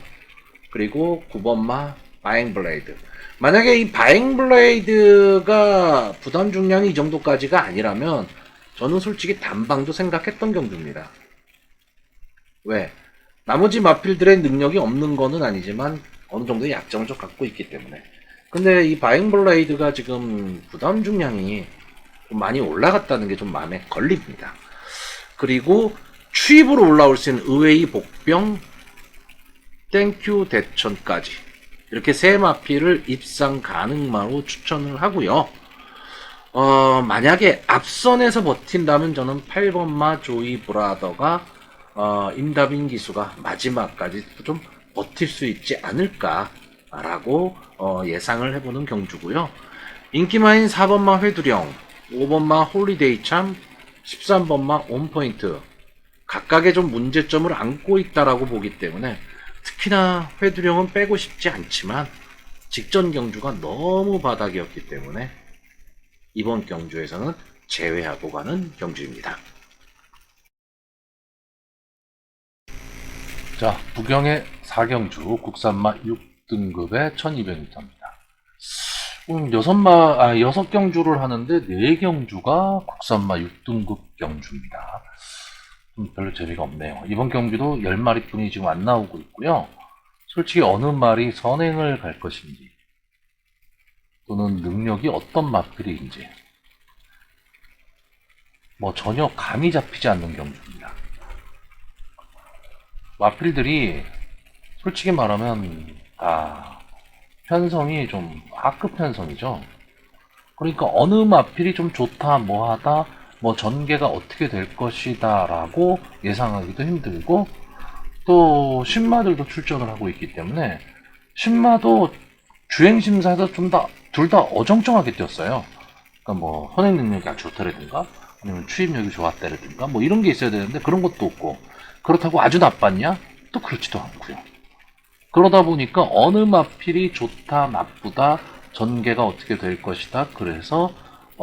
그리고 9번마 바잉블레이드. 만약에 이 바잉블레이드가 부담 중량이 이 정도까지가 아니라면 저는 솔직히 단방도 생각했던 경주입니다. 왜? 나머지 마필들의 능력이 없는 거는 아니지만 어느 정도의 약점을 좀 갖고 있기 때문에. 근데 이 바잉블레이드가 지금 부담 중량이 좀 많이 올라갔다는 게 좀 마음에 걸립니다. 그리고 추입으로 올라올 수 있는 의외의 복병, 땡큐 대천까지 이렇게 세 마필을 입상 가능마로 추천을 하고요. 만약에 앞선에서 버틴다면 저는 8번마 조이 브라더가 임다빈 기수가 마지막까지 좀 버틸 수 있지 않을까라고 예상을 해보는 경주고요. 인기마인 4번마 회두령, 5번마 홀리데이참, 13번마 온포인트 각각의 좀 문제점을 안고 있다라고 보기 때문에 특히나 회두령은 빼고 싶지 않지만 직전 경주가 너무 바닥이었기 때문에 이번 경주에서는 제외하고 가는 경주입니다. 자, 부경의 4경주 국산마 6등급의 1200m입니다. 6경주를 하는데 4경주가 국산마 6등급 경주입니다. 별로 재미가 없네요. 이번 경주도 10마리뿐이 지금 안 나오고 있고요. 솔직히 어느 말이 선행을 갈 것인지 또는 능력이 어떤 마필인지 전혀 감이 잡히지 않는 경주입니다. 마필들이 솔직히 말하면 다 편성이 좀 A급 편성이죠. 그러니까 어느 마필이 좀 좋다 뭐하다 전개가 어떻게 될 것이다 라고 예상하기도 힘들고 또 신마들도 출전을 하고 있기 때문에 신마도 주행심사에서 둘 다 어정쩡하게 뛰었어요. 그러니까 선행 능력이 아주 좋다라든가 아니면 추입력이 좋았다라든가 이런 게 있어야 되는데 그런 것도 없고 그렇다고 아주 나빴냐? 또 그렇지도 않고요. 그러다 보니까 어느 마필이 좋다 나쁘다 전개가 어떻게 될 것이다 그래서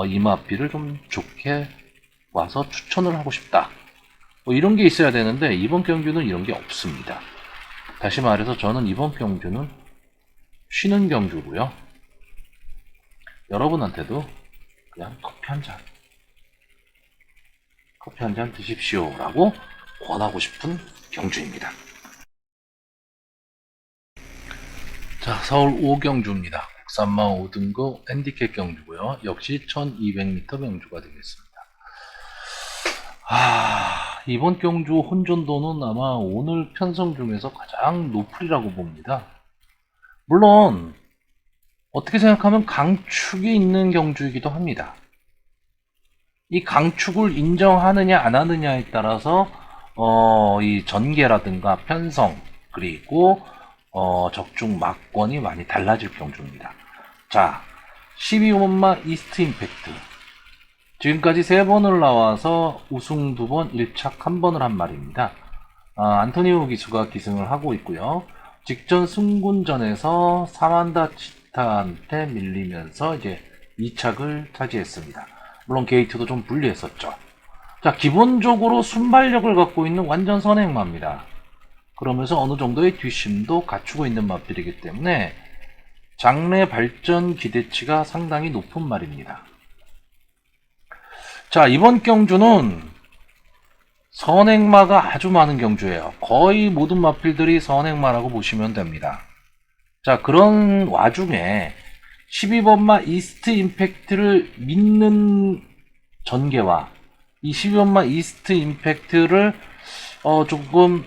이 마필을 좀 좋게 와서 추천을 하고 싶다 이런 게 있어야 되는데 이번 경주는 이런 게 없습니다. 다시 말해서 저는 이번 경주는 쉬는 경주고요. 여러분한테도 그냥 커피 한 잔 드십시오 라고 권하고 싶은 경주입니다. 자, 서울 5경주입니다. 국산마 5등급 핸디캡 경주고요. 역시 1200m 경주가 되겠습니다. 이번 경주 혼전도는 아마 오늘 편성 중에서 가장 높으리라고 봅니다. 물론 어떻게 생각하면 강축이 있는 경주이기도 합니다. 이 강축을 인정하느냐 안 하느냐에 따라서 이 전개라든가 편성 그리고 적중 막권이 많이 달라질 경주입니다. 자, 12번마 이스트 임팩트 지금까지 3번을 나와서 우승 2번, 1착 1번을 한 말입니다. 안토니오 기수가 기승을 하고 있고요. 직전 승군전에서 사만다 치타한테 밀리면서 이제 2착을 차지했습니다. 물론 게이트도 좀 불리했었죠. 자, 기본적으로 순발력을 갖고 있는 완전 선행마입니다. 그러면서 어느 정도의 뒷심도 갖추고 있는 마필이기 때문에 장래 발전 기대치가 상당히 높은 말입니다. 자, 이번 경주는 선행마가 아주 많은 경주예요. 거의 모든 마필들이 선행마라고 보시면 됩니다. 자, 그런 와중에 12번마 이스트 임팩트를 믿는 전개와 이 12번마 이스트 임팩트를 조금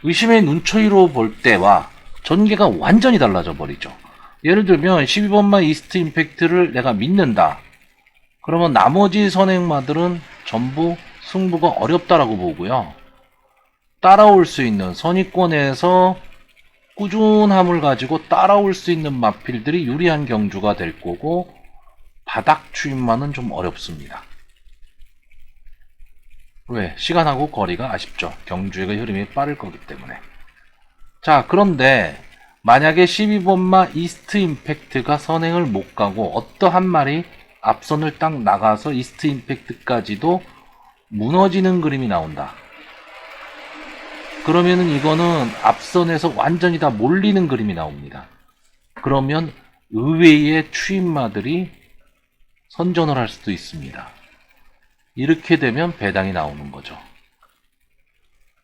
의심의 눈초리로 볼 때와 전개가 완전히 달라져 버리죠. 예를 들면 12번마 이스트 임팩트를 내가 믿는다. 그러면 나머지 선행마들은 전부 승부가 어렵다라고 보고요. 따라올 수 있는 선의권에서 꾸준함을 가지고 따라올 수 있는 마필들이 유리한 경주가 될 거고 바닥 추임만은 좀 어렵습니다. 왜? 시간하고 거리가 아쉽죠. 경주의 흐름이 빠를 거기 때문에. 자, 그런데 만약에 12번마 이스트 임팩트가 선행을 못 가고 어떠한 말이 앞선을 딱 나가서 이스트 임팩트까지도 무너지는 그림이 나온다. 그러면은 이거는 앞선에서 완전히 다 몰리는 그림이 나옵니다. 그러면 의외의 추임마들이 선전을 할 수도 있습니다. 이렇게 되면 배당이 나오는 거죠.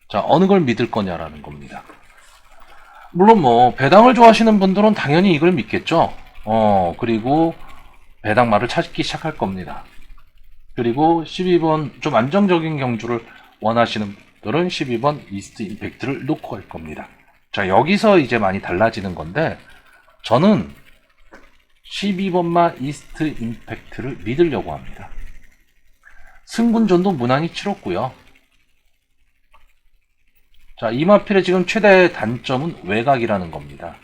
자, 어느 걸 믿을 거냐라는 겁니다. 물론 배당을 좋아하시는 분들은 당연히 이걸 믿겠죠. 그리고 배당말을 찾기 시작할 겁니다. 그리고 12번 좀 안정적인 경주를 원하시는 또는 12번 이스트 임팩트를 놓고 갈 겁니다. 자, 여기서 이제 많이 달라지는 건데 저는 12번마 이스트 임팩트를 믿으려고 합니다. 승분전도 무난히 치렀고요. 자, 이 마필의 지금 최대 단점은 외곽이라는 겁니다.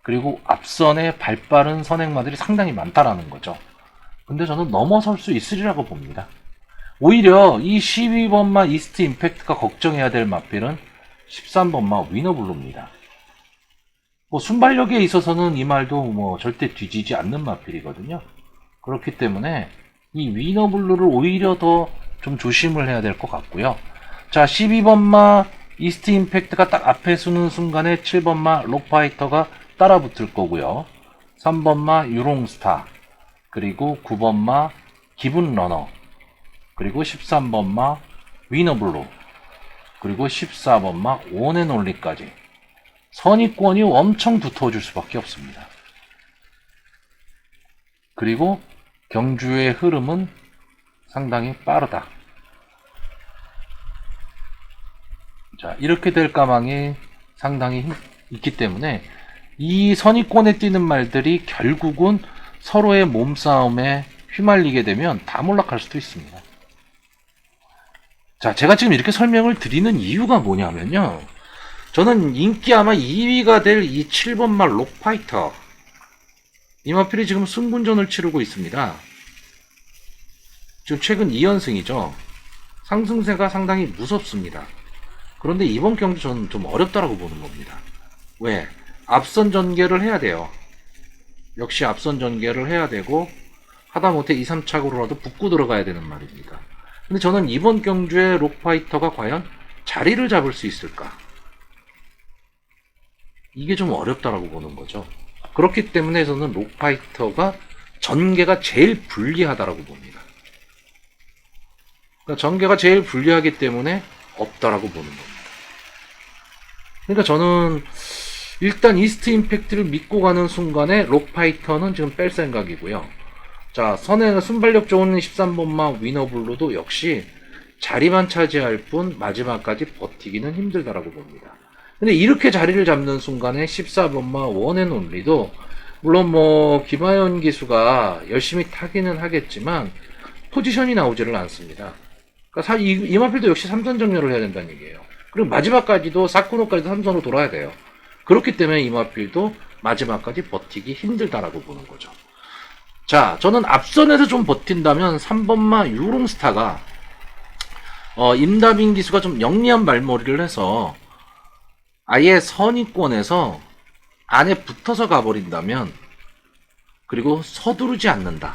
그리고 앞선에 발빠른 선행마들이 상당히 많다라는 거죠. 근데 저는 넘어설 수 있으리라고 봅니다. 오히려 이 12번마 이스트 임팩트가 걱정해야 될 마필은 13번마 위너블루입니다. 뭐 순발력에 있어서는 이 말도 뭐 절대 뒤지지 않는 마필이거든요. 그렇기 때문에 이 위너블루를 오히려 더 좀 조심을 해야 될 것 같고요. 자, 12번마 이스트 임팩트가 딱 앞에 서는 순간에 7번마 록파이터가 따라 붙을 거고요. 3번마 유롱스타, 그리고 9번마 기분러너, 그리고 13번마 위너블루, 그리고 14번마 원앤올리까지 선입권이 엄청 두터워질 수밖에 없습니다. 그리고 경주의 흐름은 상당히 빠르다. 자, 이렇게 될 가망이 상당히 있기 때문에 이 선입권에 뛰는 말들이 결국은 서로의 몸싸움에 휘말리게 되면 다 몰락할 수도 있습니다. 자, 제가 지금 이렇게 설명을 드리는 이유가 뭐냐면요. 저는 인기 아마 2위가 될 이 7번말 록파이터. 이 마필이 지금 승분전을 치르고 있습니다. 지금 최근 2연승이죠. 상승세가 상당히 무섭습니다. 그런데 이번 경기 저는 좀 어렵다라고 보는 겁니다. 왜? 앞선 전개를 해야 돼요. 역시 앞선 전개를 해야 되고 하다못해 2, 3착으로라도 붙고 들어가야 되는 말입니다. 근데 저는 이번 경주의 록파이터가 과연 자리를 잡을 수 있을까? 이게 좀 어렵다라고 보는 거죠. 그렇기 때문에 저는 록파이터가 전개가 제일 불리하다라고 봅니다. 그러니까 전개가 제일 불리하기 때문에 없다라고 보는 겁니다. 그러니까 저는 일단 이스트 임팩트를 믿고 가는 순간에 록파이터는 지금 뺄 생각이고요. 자, 선행 순발력 좋은 13번마 위너블루도 역시 자리만 차지할 뿐 마지막까지 버티기는 힘들다라고 봅니다. 근데 이렇게 자리를 잡는 순간에 14번마 원앤온리도 물론 뭐 김하연 기수가 열심히 타기는 하겠지만 포지션이 나오지를 않습니다. 그러니까 이 마필도 역시 3선 정렬을 해야 된다는 얘기예요. 그리고 마지막까지도 4코너까지도 3선으로 돌아야 돼요. 그렇기 때문에 이 마필도 마지막까지 버티기 힘들다라고 보는 거죠. 자, 저는 앞선에서 좀 버틴다면 3번마 유롱스타가 임다빈 기수가 좀 영리한 말머리를 해서 아예 선입권에서 안에 붙어서 가버린다면 그리고 서두르지 않는다.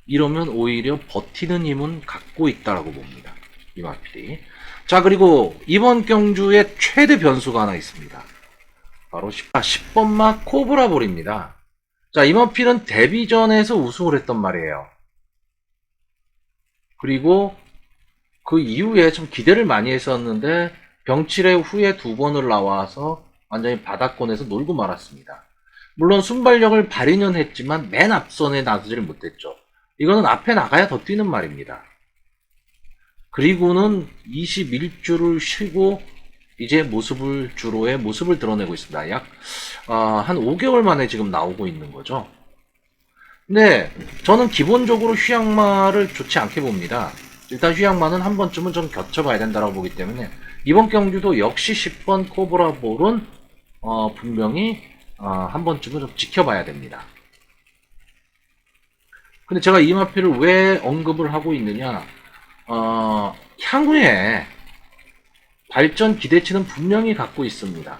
이러면 오히려 버티는 힘은 갖고 있다라고 봅니다. 이 마필이. 자, 그리고 이번 경주에 최대 변수가 하나 있습니다. 바로 10번마 코브라볼입니다. 자, 이 마필은 데뷔전에서 우승을 했단 말이에요. 그리고 그 이후에 좀 기대를 많이 했었는데 병치레 후에 2번을 나와서 완전히 바닥권에서 놀고 말았습니다. 물론 순발력을 발휘는 했지만 맨 앞선에 나서지를 못했죠. 이거는 앞에 나가야 더 뛰는 말입니다. 그리고는 21주를 쉬고 이제 주로의 모습을 드러내고 있습니다. 약 한 5개월 만에 지금 나오고 있는 거죠. 근데 저는 기본적으로 휘양마를 좋지 않게 봅니다. 일단 휘양마는 한 번쯤은 좀 겹쳐봐야 된다고 보기 때문에 이번 경주도 역시 10번 코브라볼은 분명히 한 번쯤은 좀 지켜봐야 됩니다. 근데 제가 이 마필을 왜 언급을 하고 있느냐, 향후에 발전 기대치는 분명히 갖고 있습니다.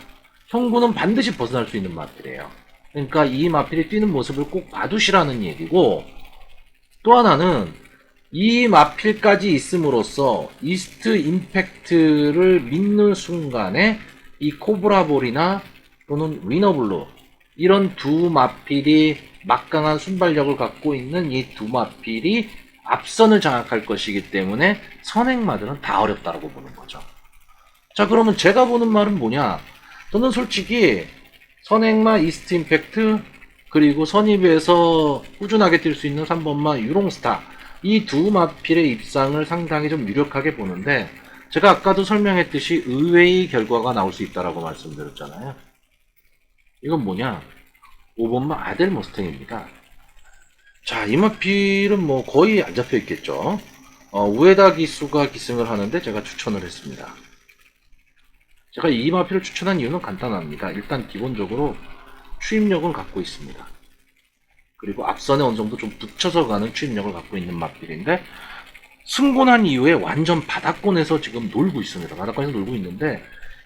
형구는 반드시 벗어날 수 있는 마필이에요. 그러니까 이 마필이 뛰는 모습을 꼭 봐두시라는 얘기고, 또 하나는 이 마필까지 있음으로써 이스트 임팩트를 믿는 순간에 이 코브라볼이나 또는 위너블루 이런 두 마필이 막강한 순발력을 갖고 있는 이 두 마필이 앞선을 장악할 것이기 때문에 선행마들은 다 어렵다라고 보는 거죠. 자, 그러면 제가 보는 말은 뭐냐? 저는 솔직히 선행마 이스트 임팩트 그리고 선입에서 꾸준하게 뛸 수 있는 3번마 유롱스타 이 두 마필의 입상을 상당히 좀 유력하게 보는데, 제가 아까도 설명했듯이 의외의 결과가 나올 수 있다라고 말씀드렸잖아요. 이건 뭐냐? 5번마 아델 머스탱입니다. 자, 이 마필은 뭐 거의 안 잡혀 있겠죠. 우에다 기수가 기승을 하는데 제가 추천을 했습니다. 제가 이 마필을 추천한 이유는 간단합니다. 일단 기본적으로 추임력은 갖고 있습니다. 그리고 앞선에 어느 정도 좀 붙여서 가는 추임력을 갖고 있는 마필인데, 승곤한 이후에 완전 바닥권에서 지금 놀고 있습니다. 바닥권에서 놀고 있는데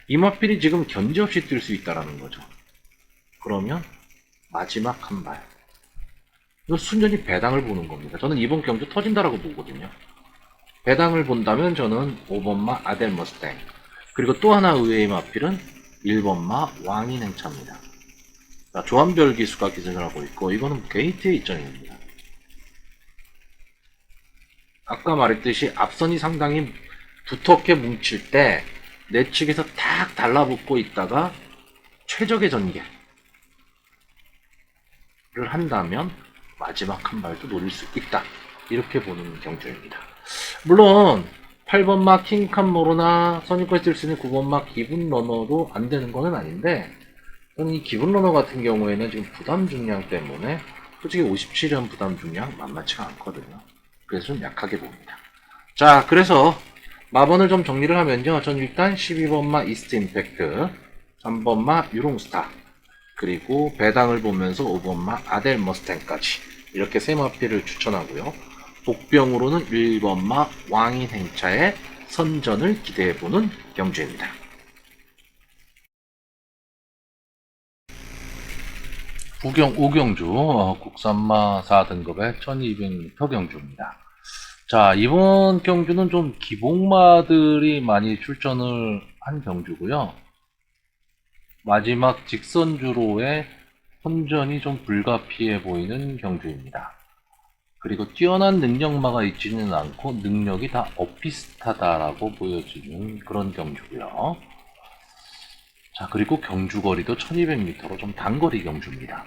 이 마필이 지금 견제 없이 뛸 수 있다라는 거죠. 그러면 마지막 한 발, 이거 순전히 배당을 보는 겁니다. 저는 이번 경주 터진다라고 보거든요. 배당을 본다면 저는 5번마 아델 머스탱, 그리고 또 하나 의외의 마필은 1번마 왕인 행차입니다. 조합별 기수가 기승을 하고 있고, 이거는 게이트의 입장입니다. 아까 말했듯이 앞선이 상당히 두텁게 뭉칠 때 내 측에서 탁 달라붙고 있다가 최적의 전개를 한다면 마지막 한 발도 노릴 수 있다, 이렇게 보는 경주입니다. 물론 8번마 킹칸모로나 선입권에 뜰 수 있는 9번마 기분 러너도 안 되는 거는 아닌데, 저는 이 기분 러너 같은 경우에는 지금 부담 중량 때문에 솔직히 57연 부담 중량 만만치가 않거든요. 그래서 좀 약하게 봅니다. 자, 그래서 마번을 좀 정리를 하면요, 전 일단 12번마 이스트 임팩트, 3번마 유롱스타, 그리고 배당을 보면서 5번마 아델 머스탱까지 이렇게 세 마필을 추천하고요. 복병으로는 1번마 왕인 행차의 선전을 기대해보는 경주입니다. 구경 5경주 국산마 4등급의 1200m 경주입니다. 자, 이번 경주는 좀 기복마들이 많이 출전을 한 경주고요. 마지막 직선주로의 혼전이 좀 불가피해 보이는 경주입니다. 그리고 뛰어난 능력마가 있지는 않고 능력이 다 엇비슷하다라고 보여지는 그런 경주고요. 자, 그리고 경주거리도 1200m로 좀 단거리 경주입니다.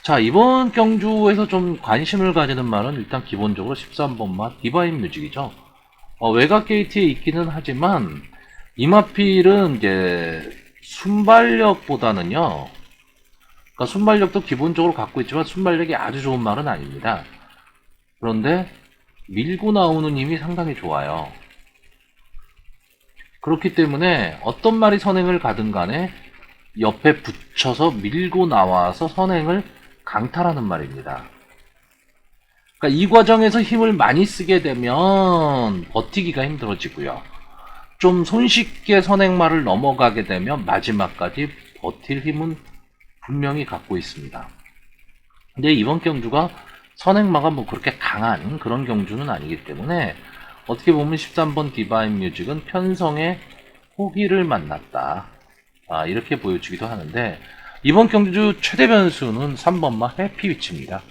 자, 이번 경주에서 좀 관심을 가지는 말은 일단 기본적으로 13번마 디바인 뮤직이죠. 외곽 게이트에 있기는 하지만 이 마필은 이제 순발력보다는요, 그러니까 순발력도 기본적으로 갖고 있지만 순발력이 아주 좋은 말은 아닙니다. 그런데 밀고 나오는 힘이 상당히 좋아요. 그렇기 때문에 어떤 말이 선행을 가든 간에 옆에 붙여서 밀고 나와서 선행을 강탈하는 말입니다. 그러니까 이 과정에서 힘을 많이 쓰게 되면 버티기가 힘들어지고요. 좀 손쉽게 선행말을 넘어가게 되면 마지막까지 버틸 힘은 분명히 갖고 있습니다. 근데 이번 경주가 선행마가 뭐 그렇게 강한 그런 경주는 아니기 때문에 어떻게 보면 13번 디바인 뮤직은 편성의 호기를 만났다, 이렇게 보여지기도 하는데, 이번 경주 최대 변수는 3번마 해피위치입니다.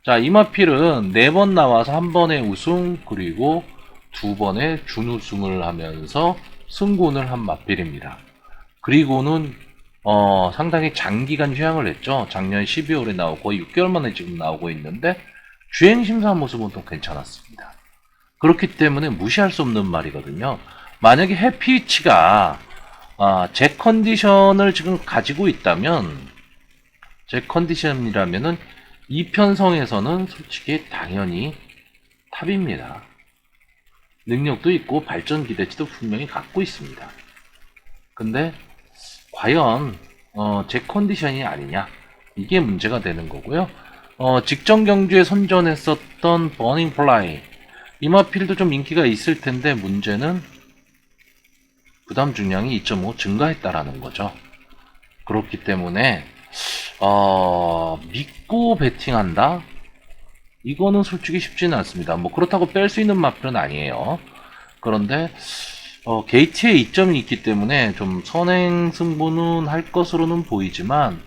자, 이 마필은 4번 나와서 한 번의 우승, 그리고 2번의 준우승을 하면서 승군을 한 마필입니다. 그리고는 상당히 장기간 휴양을 했죠. 작년 12월에 나오고 거의 6개월 만에 지금 나오고 있는데 주행 심사한 모습은 또 괜찮았습니다. 그렇기 때문에 무시할 수 없는 말이거든요. 만약에 해피위치가 제 컨디션을 지금 가지고 있다면, 제 컨디션이라면은 이 편성에서는 솔직히 당연히 탑입니다. 능력도 있고 발전 기대치도 분명히 갖고 있습니다. 근데 과연 제 컨디션이 아니냐, 이게 문제가 되는 거고요. 직전 경주에 선전했었던 버닝 플라이, 이 마필도 좀 인기가 있을 텐데 문제는 부담 중량이 2.5 증가했다라는 거죠. 그렇기 때문에 믿고 베팅한다? 이거는 솔직히 쉽지는 않습니다. 뭐 그렇다고 뺄 수 있는 마필은 아니에요. 그런데 게이트에 이점이 있기 때문에 좀 선행 승부는 할 것으로는 보이지만,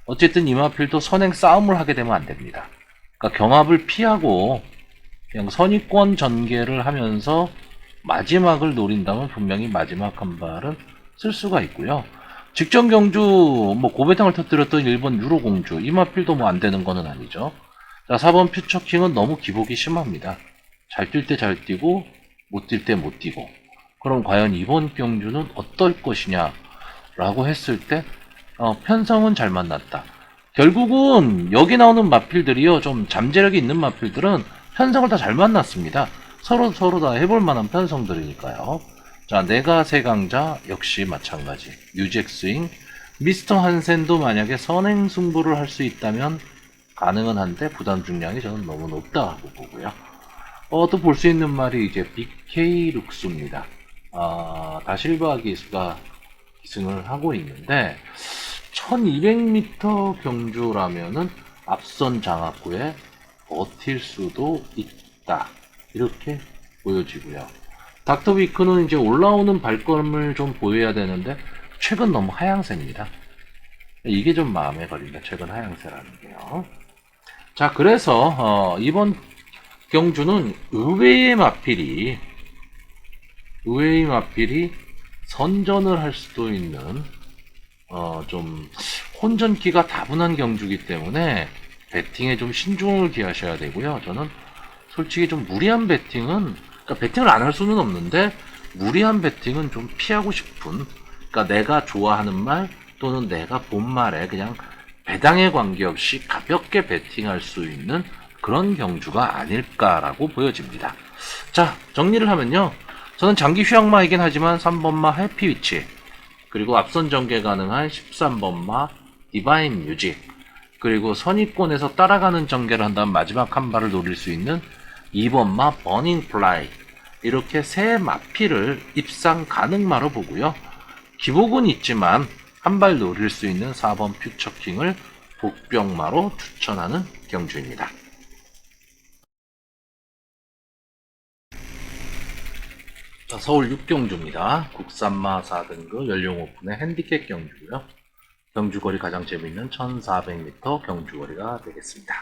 어쨌든 이 마필도 선행 싸움을 하게 되면 안 됩니다. 그러니까 경합을 피하고 그냥 선의권 전개를 하면서 마지막을 노린다면 분명히 마지막 한 발은 쓸 수가 있고요. 직전 경주 뭐 고배당을 터뜨렸던 일본 유로공주, 이 마필도 뭐 안 되는 거는 아니죠. 자, 4번 퓨처킹은 너무 기복이 심합니다. 잘 뛸 때 잘 뛰고 못 뛸 때 못 뛰고, 그럼 과연 이번 경주는 어떨 것이냐 라고 했을 때 편성은 잘 만났다. 결국은 여기 나오는 마필들이요, 좀 잠재력이 있는 마필들은 편성을 다 잘 만났습니다. 서로 다 해볼 만한 편성들이니까요. 자, 내가 세강자 역시 마찬가지. 뉴잭 스윙, 미스터 한센도 만약에 선행 승부를 할 수 있다면 가능은 한데 부담 중량이 저는 너무 높다고 보고요. 또 볼 수 있는 말이 이제 BK 룩스입니다. 다실바 기수가 기승을 하고 있는데 1200m 경주라면은 앞선 장학구에 버틸 수도 있다, 이렇게 보여지고요. 닥터 위크는 이제 올라오는 발걸음을 좀 보여야 되는데 최근 너무 하향세입니다. 이게 좀 마음에 걸린다, 최근 하향세라는 게요. 자, 그래서 이번 경주는 의외의 마필이 선전을 할 수도 있는 좀 혼전기가 다분한 경주이기 때문에 배팅에 좀 신중을 기하셔야 되고요. 저는 솔직히 좀 무리한 배팅은, 그러니까 배팅을 안 할 수는 없는데 무리한 배팅은 좀 피하고 싶은, 그러니까 내가 좋아하는 말 또는 내가 본 말에 그냥 배당에 관계없이 가볍게 배팅할 수 있는 그런 경주가 아닐까라고 보여집니다. 자, 정리를 하면요, 저는 장기 휴양마이긴 하지만 3번마 해피위치, 그리고 앞선 전개 가능한 13번마 디바인 뮤직, 그리고 선입권에서 따라가는 전개를 한다면 마지막 한 발을 노릴 수 있는 2번마 버닝 플라이, 이렇게 세 마피를 입상 가능마로 보고요. 기복은 있지만 한 발 노릴 수 있는 4번 퓨처킹을 복병마로 추천하는 경주입니다. 자, 서울 6경주입니다. 국산마 4등급 연령 오픈의 핸디캡 경주고요. 경주거리 가장 재미있는 1400m 경주거리가 되겠습니다.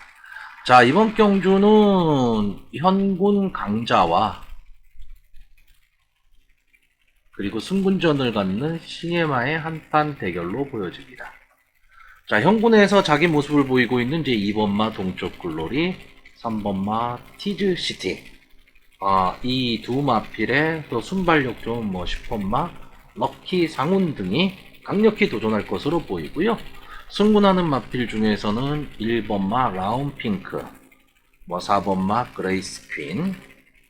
자, 이번 경주는 현군 강자와 그리고 승군전을 갖는 시에마의 한판 대결로 보여집니다. 자, 현군에서 자기 모습을 보이고 있는 이제 2번마 동쪽 글로리, 3번마 티즈시티, 이 두 마필의 또 순발력 좋은 10번마 럭키 상훈 등이 강력히 도전할 것으로 보이고요. 승군하는 마필 중에서는 1번마 라운핑크, 4번마 그레이스 퀸,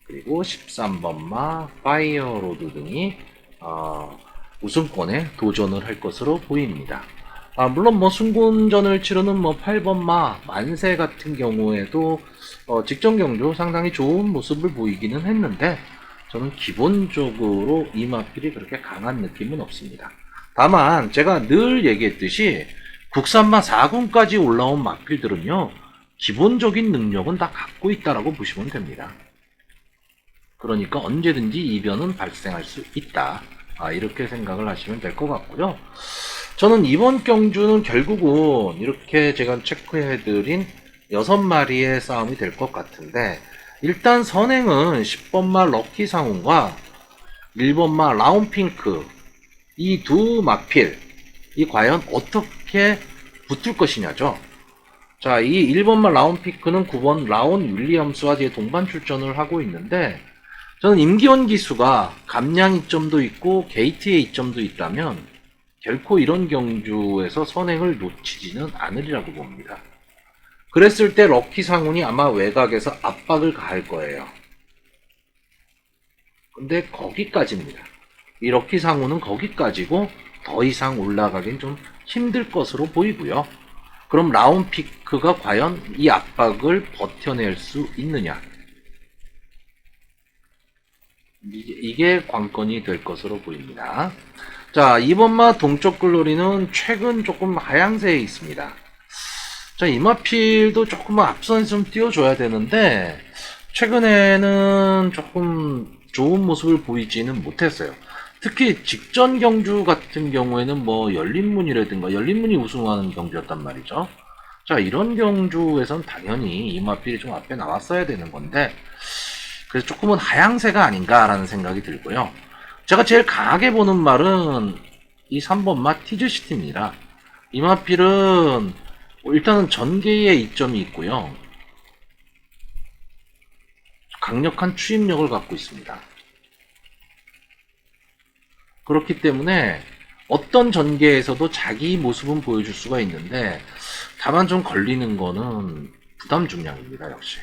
그리고 13번마 파이어로드 등이 우승권에 도전을 할 것으로 보입니다. 물론 승군전을 치르는 8번마 만세 같은 경우에도 직전 경주 상당히 좋은 모습을 보이기는 했는데 저는 기본적으로 이 마필이 그렇게 강한 느낌은 없습니다. 다만 제가 늘 얘기했듯이 국산마 4군까지 올라온 마필들은요, 기본적인 능력은 다 갖고 있다라고 보시면 됩니다. 그러니까 언제든지 이변은 발생할 수 있다, 이렇게 생각을 하시면 될 것 같고요. 저는 이번 경주는 결국은 이렇게 제가 체크해드린 6마리의 싸움이 될 것 같은데, 일단 선행은 10번마 럭키 상훈과 1번마 라운핑크, 이 두 마필, 이 과연 어떻게 붙을 것이냐죠. 자, 이 1번마 라운핑크는 9번 라온 윌리엄스와 제 동반 출전을 하고 있는데, 저는 임기원 기수가 감량 이점도 있고 게이트의 이점도 있다면 결코 이런 경주에서 선행을 놓치지는 않으리라고 봅니다. 그랬을 때 럭키 상훈이 아마 외곽에서 압박을 가할 거예요. 근데 거기까지입니다. 이 럭키 상훈은 거기까지고 더 이상 올라가긴 좀 힘들 것으로 보이고요. 그럼 라운피크가 과연 이 압박을 버텨낼 수 있느냐, 이게 관건이 될 것으로 보입니다. 자, 2번마 동쪽 글로리는 최근 조금 하향세에 있습니다. 자, 이 마필도 조금 앞선에 좀 띄워줘야 되는데 최근에는 조금 좋은 모습을 보이지는 못했어요. 특히 직전 경주 같은 경우에는 열린문이라든가, 열린문이 우승하는 경주였단 말이죠. 자, 이런 경주에선 당연히 이 마필이 좀 앞에 나왔어야 되는 건데, 그래서 조금은 하향세가 아닌가라는 생각이 들고요. 제가 제일 강하게 보는 말은 이 3번마 티즈시티입니다. 이 마필은 일단은 전개에 이점이 있고요. 강력한 추임력을 갖고 있습니다. 그렇기 때문에 어떤 전개에서도 자기 모습은 보여줄 수가 있는데, 다만 좀 걸리는 거는 부담 중량입니다. 역시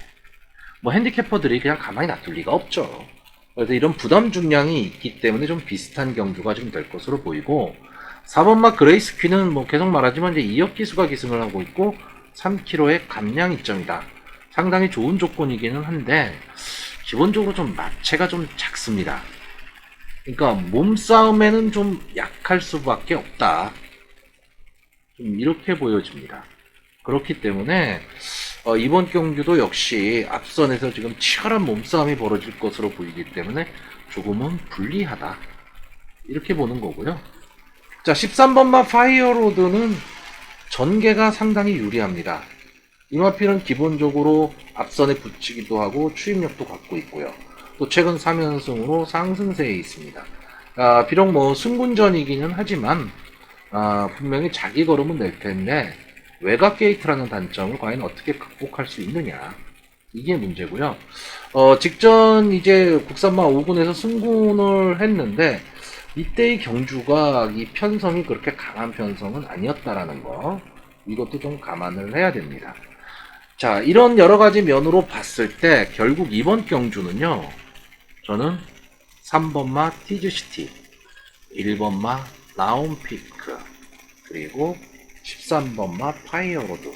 뭐 핸디캐퍼들이 그냥 가만히 놔둘 리가 없죠. 그래서 이런 부담 중량이 있기 때문에 좀 비슷한 경주가 좀 될 것으로 보이고, 4번 막 그레이스 퀸은 뭐 계속 말하지만 이제 2억 기수가 기승을 하고 있고 3kg의 감량 이점이다. 상당히 좋은 조건이기는 한데 기본적으로 좀 마체가 좀 작습니다. 그러니까 몸싸움에는 좀 약할 수밖에 없다. 좀 이렇게 보여집니다. 그렇기 때문에 이번 경주도 역시 앞선에서 지금 치열한 몸싸움이 벌어질 것으로 보이기 때문에 조금은 불리하다. 이렇게 보는 거고요. 자, 13번마 파이어로드는 전개가 상당히 유리합니다. 이 마필은 기본적으로 앞선에 붙이기도 하고 추임력도 갖고 있고요. 또 최근 3연승으로 상승세에 있습니다. 비록 뭐 승군전이기는 하지만 분명히 자기 걸음은 낼 텐데 외곽 게이트라는 단점을 과연 어떻게 극복할 수 있느냐, 이게 문제고요. 직전 이제 국산마 5군에서 승군을 했는데 이때의 경주가 이 편성이 그렇게 강한 편성은 아니었다라는 거, 이것도 좀 감안을 해야 됩니다. 자, 이런 여러 가지 면으로 봤을 때 결국 이번 경주는요, 저는 3번마 티즈시티, 1번마 나온피크, 그리고 13번마 파이어로드,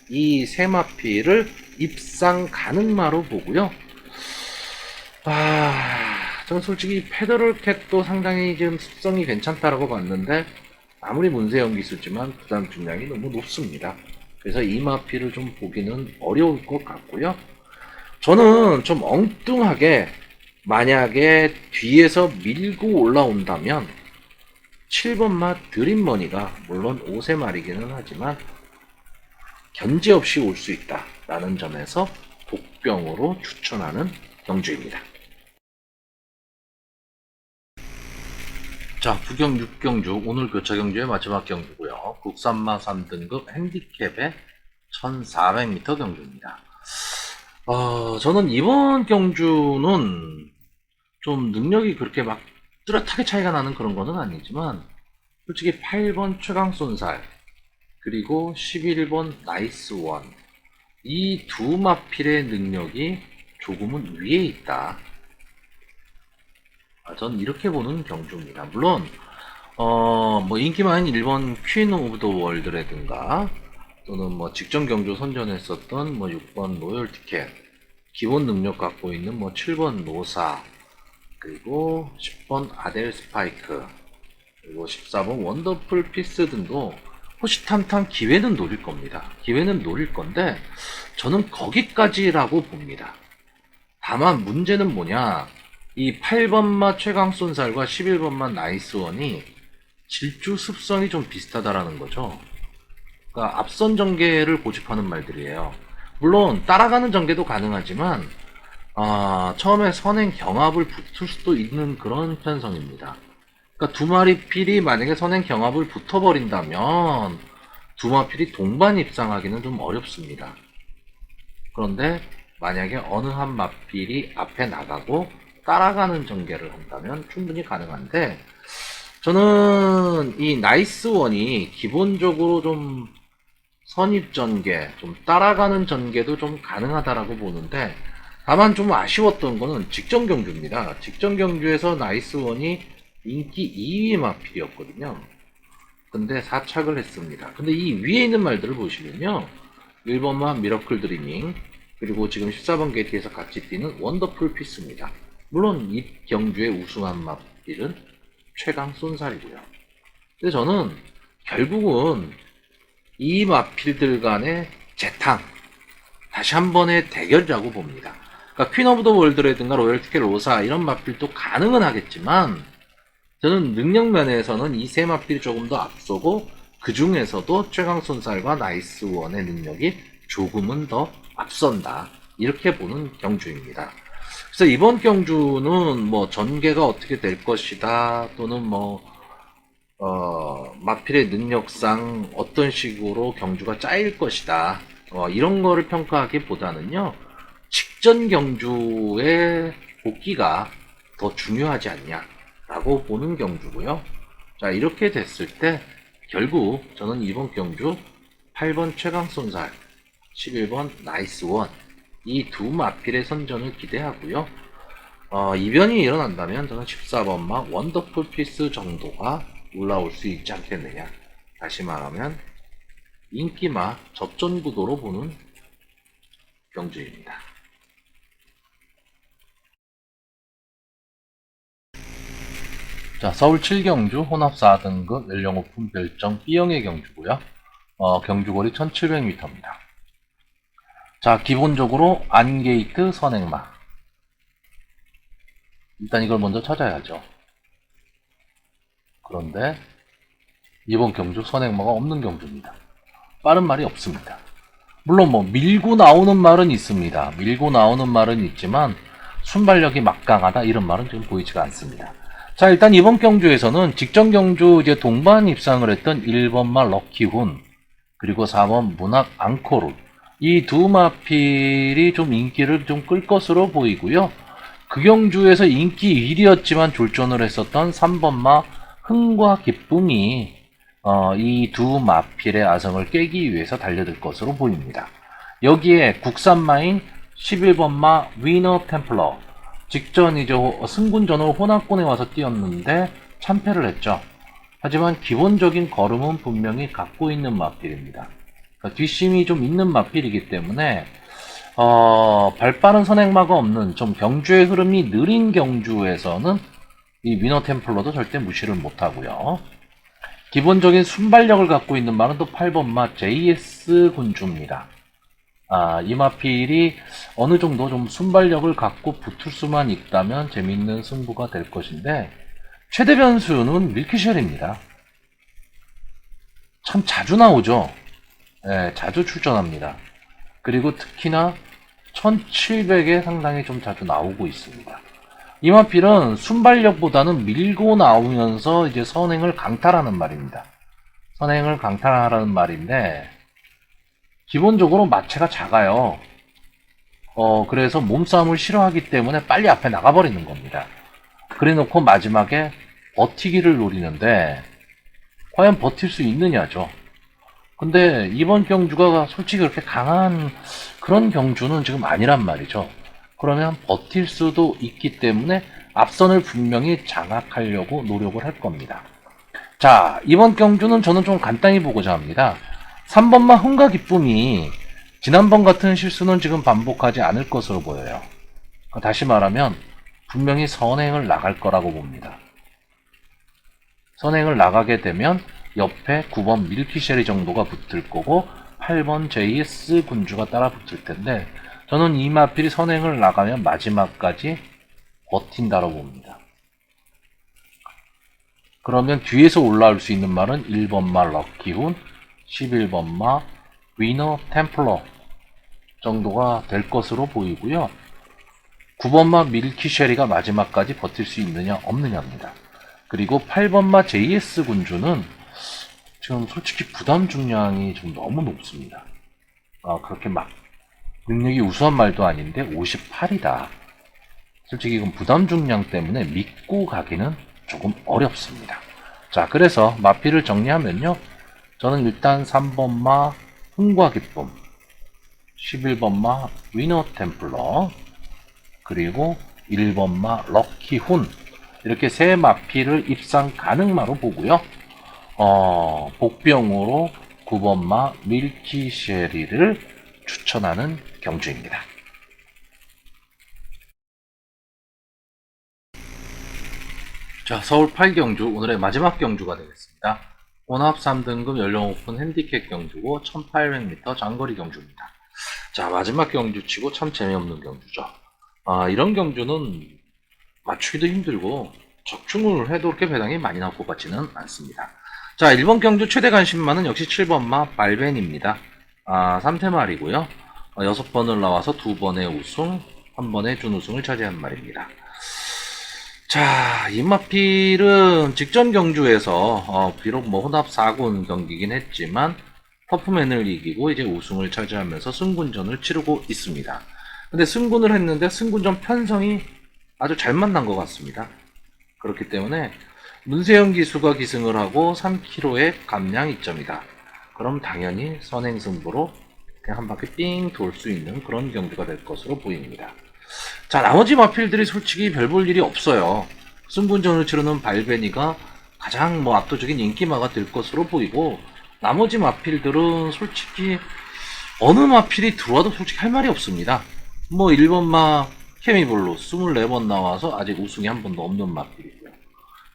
이 세 마피를 입상 가능마로 보고요. 저는 솔직히 페더럴캣도 상당히 지금 습성이 괜찮다라고 봤는데 아무리 문세영 기수지만 부담 중량이 너무 높습니다. 그래서 이 마피를 좀 보기는 어려울 것 같고요. 저는 좀 엉뚱하게 만약에 뒤에서 밀고 올라온다면 7번마 드림머니가 물론 5세 말이기는 하지만 견제 없이 올 수 있다 라는 점에서 독병으로 추천하는 경주입니다. 자, 부경 6경주, 오늘 교차 경주의 마지막 경주고요. 국산마 3등급 핸디캡의 1400m 경주입니다. 저는 이번 경주는 좀 능력이 그렇게 막 뚜렷하게 차이가 나는 그런 거는 아니지만 솔직히 8번 최강쏜살 그리고 11번 나이스원, 이 두 마필의 능력이 조금은 위에 있다. 전 이렇게 보는 경주입니다. 물론 뭐 인기 많은 1번 퀸 오브 더 월드라든가 또는 뭐 직전 경주 선전했었던 뭐 6번 로열 티켓, 기본 능력 갖고 있는 뭐 7번 노사, 그리고 10번 아델 스파이크, 그리고 14번 원더풀 피스 등도 호시탐탐 기회는 노릴 겁니다. 기회는 노릴 건데 저는 거기까지라고 봅니다. 다만 문제는 뭐냐, 이 8번마 최강쏜살과 11번마 나이스원이 질주 습성이 좀 비슷하다라는 거죠. 그러니까 앞선 전개를 고집하는 말들이에요. 물론 따라가는 전개도 가능하지만 처음에 선행 경합을 붙을 수도 있는 그런 편성입니다. 그러니까 두 마리 필이 만약에 선행 경합을 붙어버린다면 두 마필이 동반 입상하기는 좀 어렵습니다. 그런데 만약에 어느 한 마필이 앞에 나가고 따라가는 전개를 한다면 충분히 가능한데, 저는 이 나이스원이 기본적으로 좀 선입 전개, 좀 따라가는 전개도 좀 가능하다라고 보는데, 다만 좀 아쉬웠던 거는 직전 경주입니다. 직전 경주에서 나이스원이 인기 2위 마필이었거든요. 근데 4착을 했습니다. 근데 이 위에 있는 말들을 보시면요, 1번만 미러클 드리밍, 그리고 지금 14번 게이트에서 같이 뛰는 원더풀 피스입니다. 물론 이 경주에 우승한 마필은 최강 쏜살이고요. 근데 저는 결국은 이 마필들 간의 재탕, 다시 한 번의 대결이라고 봅니다. 그러니까 퀸 오브 더 월드라든가 로열 티켓 로사 이런 마필도 가능은 하겠지만 저는 능력 면에서는 이 세 마필이 조금 더 앞서고 그 중에서도 최강 쏜살과 나이스원의 능력이 조금은 더 앞선다, 이렇게 보는 경주입니다. 그래서 이번 경주는 뭐 전개가 어떻게 될 것이다, 또는 뭐 마필의 능력상 어떤 식으로 경주가 짜일 것이다, 이런 거를 평가하기보다는요, 직전 경주의 복귀가 더 중요하지 않냐라고 보는 경주고요. 자, 이렇게 됐을 때 결국 저는 이번 경주 8번 최강손살, 11번 나이스원 이 두 마필의 선전을 기대하고요. 이변이 일어난다면 저는 14번마 원더풀 피스 정도가 올라올 수 있지 않겠느냐. 다시 말하면 인기마 접전 구도로 보는 경주입니다. 자, 서울 7경주 혼합 4등급 연령 오픈 별정 B형의 경주고요. 경주거리 1700m입니다. 자, 기본적으로 안게이트 선행마. 일단 이걸 먼저 찾아야죠. 그런데 이번 경주 선행마가 없는 경주입니다. 빠른 말이 없습니다. 물론 뭐 밀고 나오는 말은 있습니다. 밀고 나오는 말은 있지만 순발력이 막강하다 이런 말은 지금 보이지가 않습니다. 자, 일단 이번 경주에서는 직전 경주 이제 동반 입상을 했던 1번마 럭키훈 그리고 4번 문학 앙코르 이 두 마필이 좀 인기를 좀 끌 것으로 보이고요. 그 경주에서 인기 1위였지만 졸전을 했었던 3번마 흥과 기쁨이 이 두 마필의 아성을 깨기 위해서 달려들 것으로 보입니다. 여기에 국산마인 11번마 위너 템플러 직전이죠. 승군전으로 호남권에 와서 뛰었는데 참패를 했죠. 하지만 기본적인 걸음은 분명히 갖고 있는 마필입니다. 그러니까 뒷심이 좀 있는 마필이기 때문에 발빠른 선행마가 없는 좀 경주의 흐름이 느린 경주에서는 이 위너 템플러도 절대 무시를 못하고요. 기본적인 순발력을 갖고 있는 말은 또 8번마 JS 군주입니다. 이 마필이 어느 정도 좀 순발력을 갖고 붙을 수만 있다면 재밌는 승부가 될 것인데 최대 변수는 밀키쉘입니다. 참 자주 나오죠. 네, 자주 출전합니다. 그리고 특히나 1700에 상당히 좀 자주 나오고 있습니다. 이 마필은 순발력보다는 밀고 나오면서 이제 선행을 강탈하는 말입니다. 선행을 강탈하라는 말인데 기본적으로 마체가 작아요. 그래서 몸싸움을 싫어하기 때문에 빨리 앞에 나가버리는 겁니다. 그래 놓고 마지막에 버티기를 노리는데 과연 버틸 수 있느냐죠. 근데 이번 경주가 솔직히 그렇게 강한 그런 경주는 지금 아니란 말이죠. 그러면 버틸 수도 있기 때문에 앞선을 분명히 장악하려고 노력을 할 겁니다. 자, 이번 경주는 저는 좀 간단히 보고자 합니다. 3번마 흥과 기쁨이 지난번 같은 실수는 지금 반복하지 않을 것으로 보여요. 다시 말하면 분명히 선행을 나갈 거라고 봅니다. 선행을 나가게 되면 옆에 9번 밀키쉐리 정도가 붙을 거고 8번 JS 군주가 따라 붙을 텐데 저는 이 마필이 선행을 나가면 마지막까지 버틴다고 봅니다. 그러면 뒤에서 올라올 수 있는 말은 1번마 럭키훈, 11번마 위너 템플러 정도가 될 것으로 보이고요. 9번마 밀키쉐리가 마지막까지 버틸 수 있느냐 없느냐입니다. 그리고 8번마 JS 군주는 지금 솔직히 부담 중량이 좀 너무 높습니다. 그렇게 막 능력이 우수한 말도 아닌데 58이다. 솔직히 이건 부담 중량 때문에 믿고 가기는 조금 어렵습니다. 자, 그래서 마필을 정리하면요. 저는 일단 3번마 흥과 기쁨, 11번마 위너 템플러, 그리고 1번마 럭키훈 이렇게 세 마필을 입상 가능마로 보고요. 복병으로 9번마 밀키쉐리를 추천하는 경주입니다. 자, 서울 8경주 오늘의 마지막 경주가 되겠습니다. 혼합 3등급 연령 오픈 핸디캡 경주고 1800m 장거리 경주입니다. 자, 마지막 경주치고 참 재미없는 경주죠. 이런 경주는 맞추기도 힘들고 적중을 해도 그렇게 배당이 많이 나올 것 같지는 않습니다. 자, 1번 경주 최대 관심마는 역시 7번마 발벤입니다. 3태말이고요. 6번을 나와서 2번의 우승, 1번의 준우승을 차지한 말입니다. 자, 이 마필은 직전 경주에서 비록 뭐 혼합 4군 경기긴 했지만 터프맨을 이기고 이제 우승을 차지하면서 승군전을 치르고 있습니다. 근데 승군을 했는데 승군전 편성이 아주 잘 만난 것 같습니다. 그렇기 때문에 문세영 기수가 기승을 하고 3km의 감량 2점이다. 그럼 당연히 선행승부로 그냥 한 바퀴 삥 돌 수 있는 그런 경주가 될 것으로 보입니다. 자, 나머지 마필들이 솔직히 별 볼 일이 없어요. 승군전을 치르는 발베니가 가장 압도적인 인기마가 될 것으로 보이고, 나머지 마필들은 솔직히 어느 마필이 들어와도 솔직히 할 말이 없습니다. 1번마 케미블루 24번 나와서 아직 우승이 한 번도 없는 마필이고요.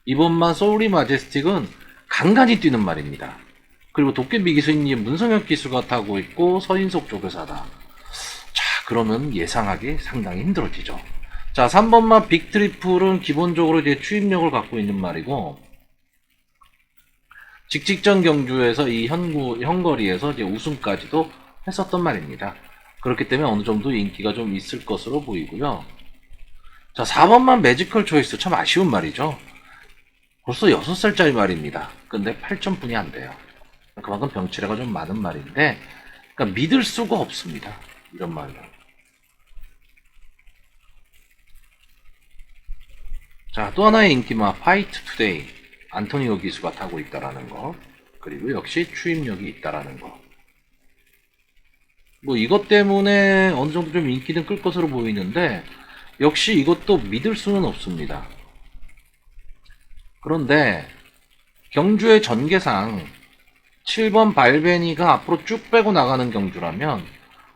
2번마 소울리 마제스틱은 간간히 뛰는 말입니다. 그리고 도깨비 기수님 문성혁 기수가 타고 있고 서인석 조교사다. 자, 그러면 예상하기 상당히 힘들어지죠. 자, 3번마 빅트리플은 기본적으로 이제 추임력을 갖고 있는 말이고, 직직전 경주에서 이 현거리에서 이제 우승까지도 했었던 말입니다. 그렇기 때문에 어느 정도 인기가 좀 있을 것으로 보이고요. 자, 4번만 매지컬 초이스 참 아쉬운 말이죠. 벌써 6살짜리 말입니다. 근데 8,000분이 안 돼요. 그만큼 병치레가 좀 많은 말인데, 그러니까 믿을 수가 없습니다. 이런 말은. 자, 또 하나의 인기마 파이트 투데이 안토니오 기수가 타고 있다라는 거, 그리고 역시 추임력이 있다라는 거. 이것 때문에 어느 정도 좀 인기는 끌 것으로 보이는데, 역시 이것도 믿을 수는 없습니다. 그런데 경주의 전개상 7번 발베니가 앞으로 쭉 빼고 나가는 경주라면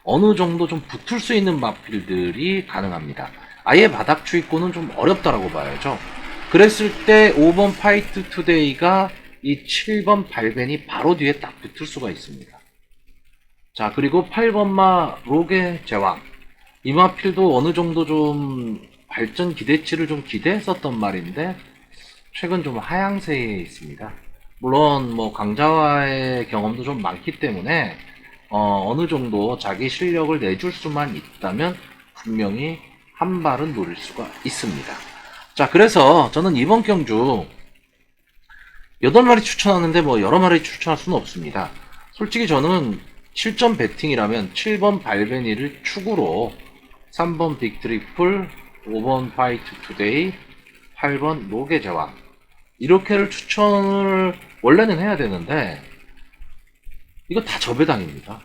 어느 정도 좀 붙을 수 있는 마필들이 가능합니다. 아예 바닥 추이권은 좀 어렵다라고 봐야죠. 그랬을 때 5번 파이트 투데이가 이 7번 발벤이 바로 뒤에 딱 붙을 수가 있습니다. 자, 그리고 8번마 록의 제왕. 이 마필도 어느 정도 좀 발전 기대치를 좀 기대했었던 말인데 최근 좀 하향세에 있습니다. 물론 강자와의 경험도 좀 많기 때문에 어느 정도 자기 실력을 내줄 수만 있다면 분명히 한 발은 노릴 수가 있습니다. 자, 그래서 저는 이번 경주 8마리 추천하는데 여러 마리 추천할 수는 없습니다. 솔직히 저는 7점 배팅이라면 7번 발베니를 축으로 3번 빅트리플, 5번 파이트 투데이, 8번 록의 제왕 이렇게를 추천을 원래는 해야 되는데 이거 다 저배당입니다.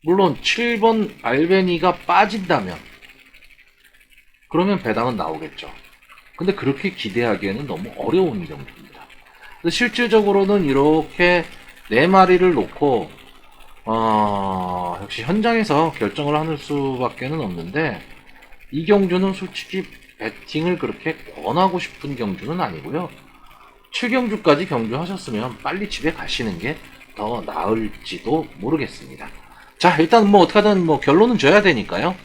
물론 7번 알베니가 빠진다면 그러면 배당은 나오겠죠. 근데 그렇게 기대하기에는 너무 어려운 경주입니다. 실질적으로는 이렇게 4마리를 놓고 역시 현장에서 결정을 하는 수밖에는 없는데 이 경주는 솔직히 배팅을 그렇게 권하고 싶은 경주는 아니고요. 7경주까지 경주하셨으면 빨리 집에 가시는 게 더 나을지도 모르겠습니다. 자, 일단 어떡하든 결론은 줘야 되니까요.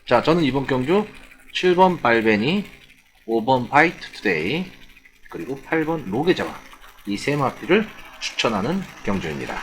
자, 저는 이번 경주 7번 발베니, 5번 파이트 투데이, 그리고 8번 록의 제왕 이 세 마필을 추천하는 경주입니다.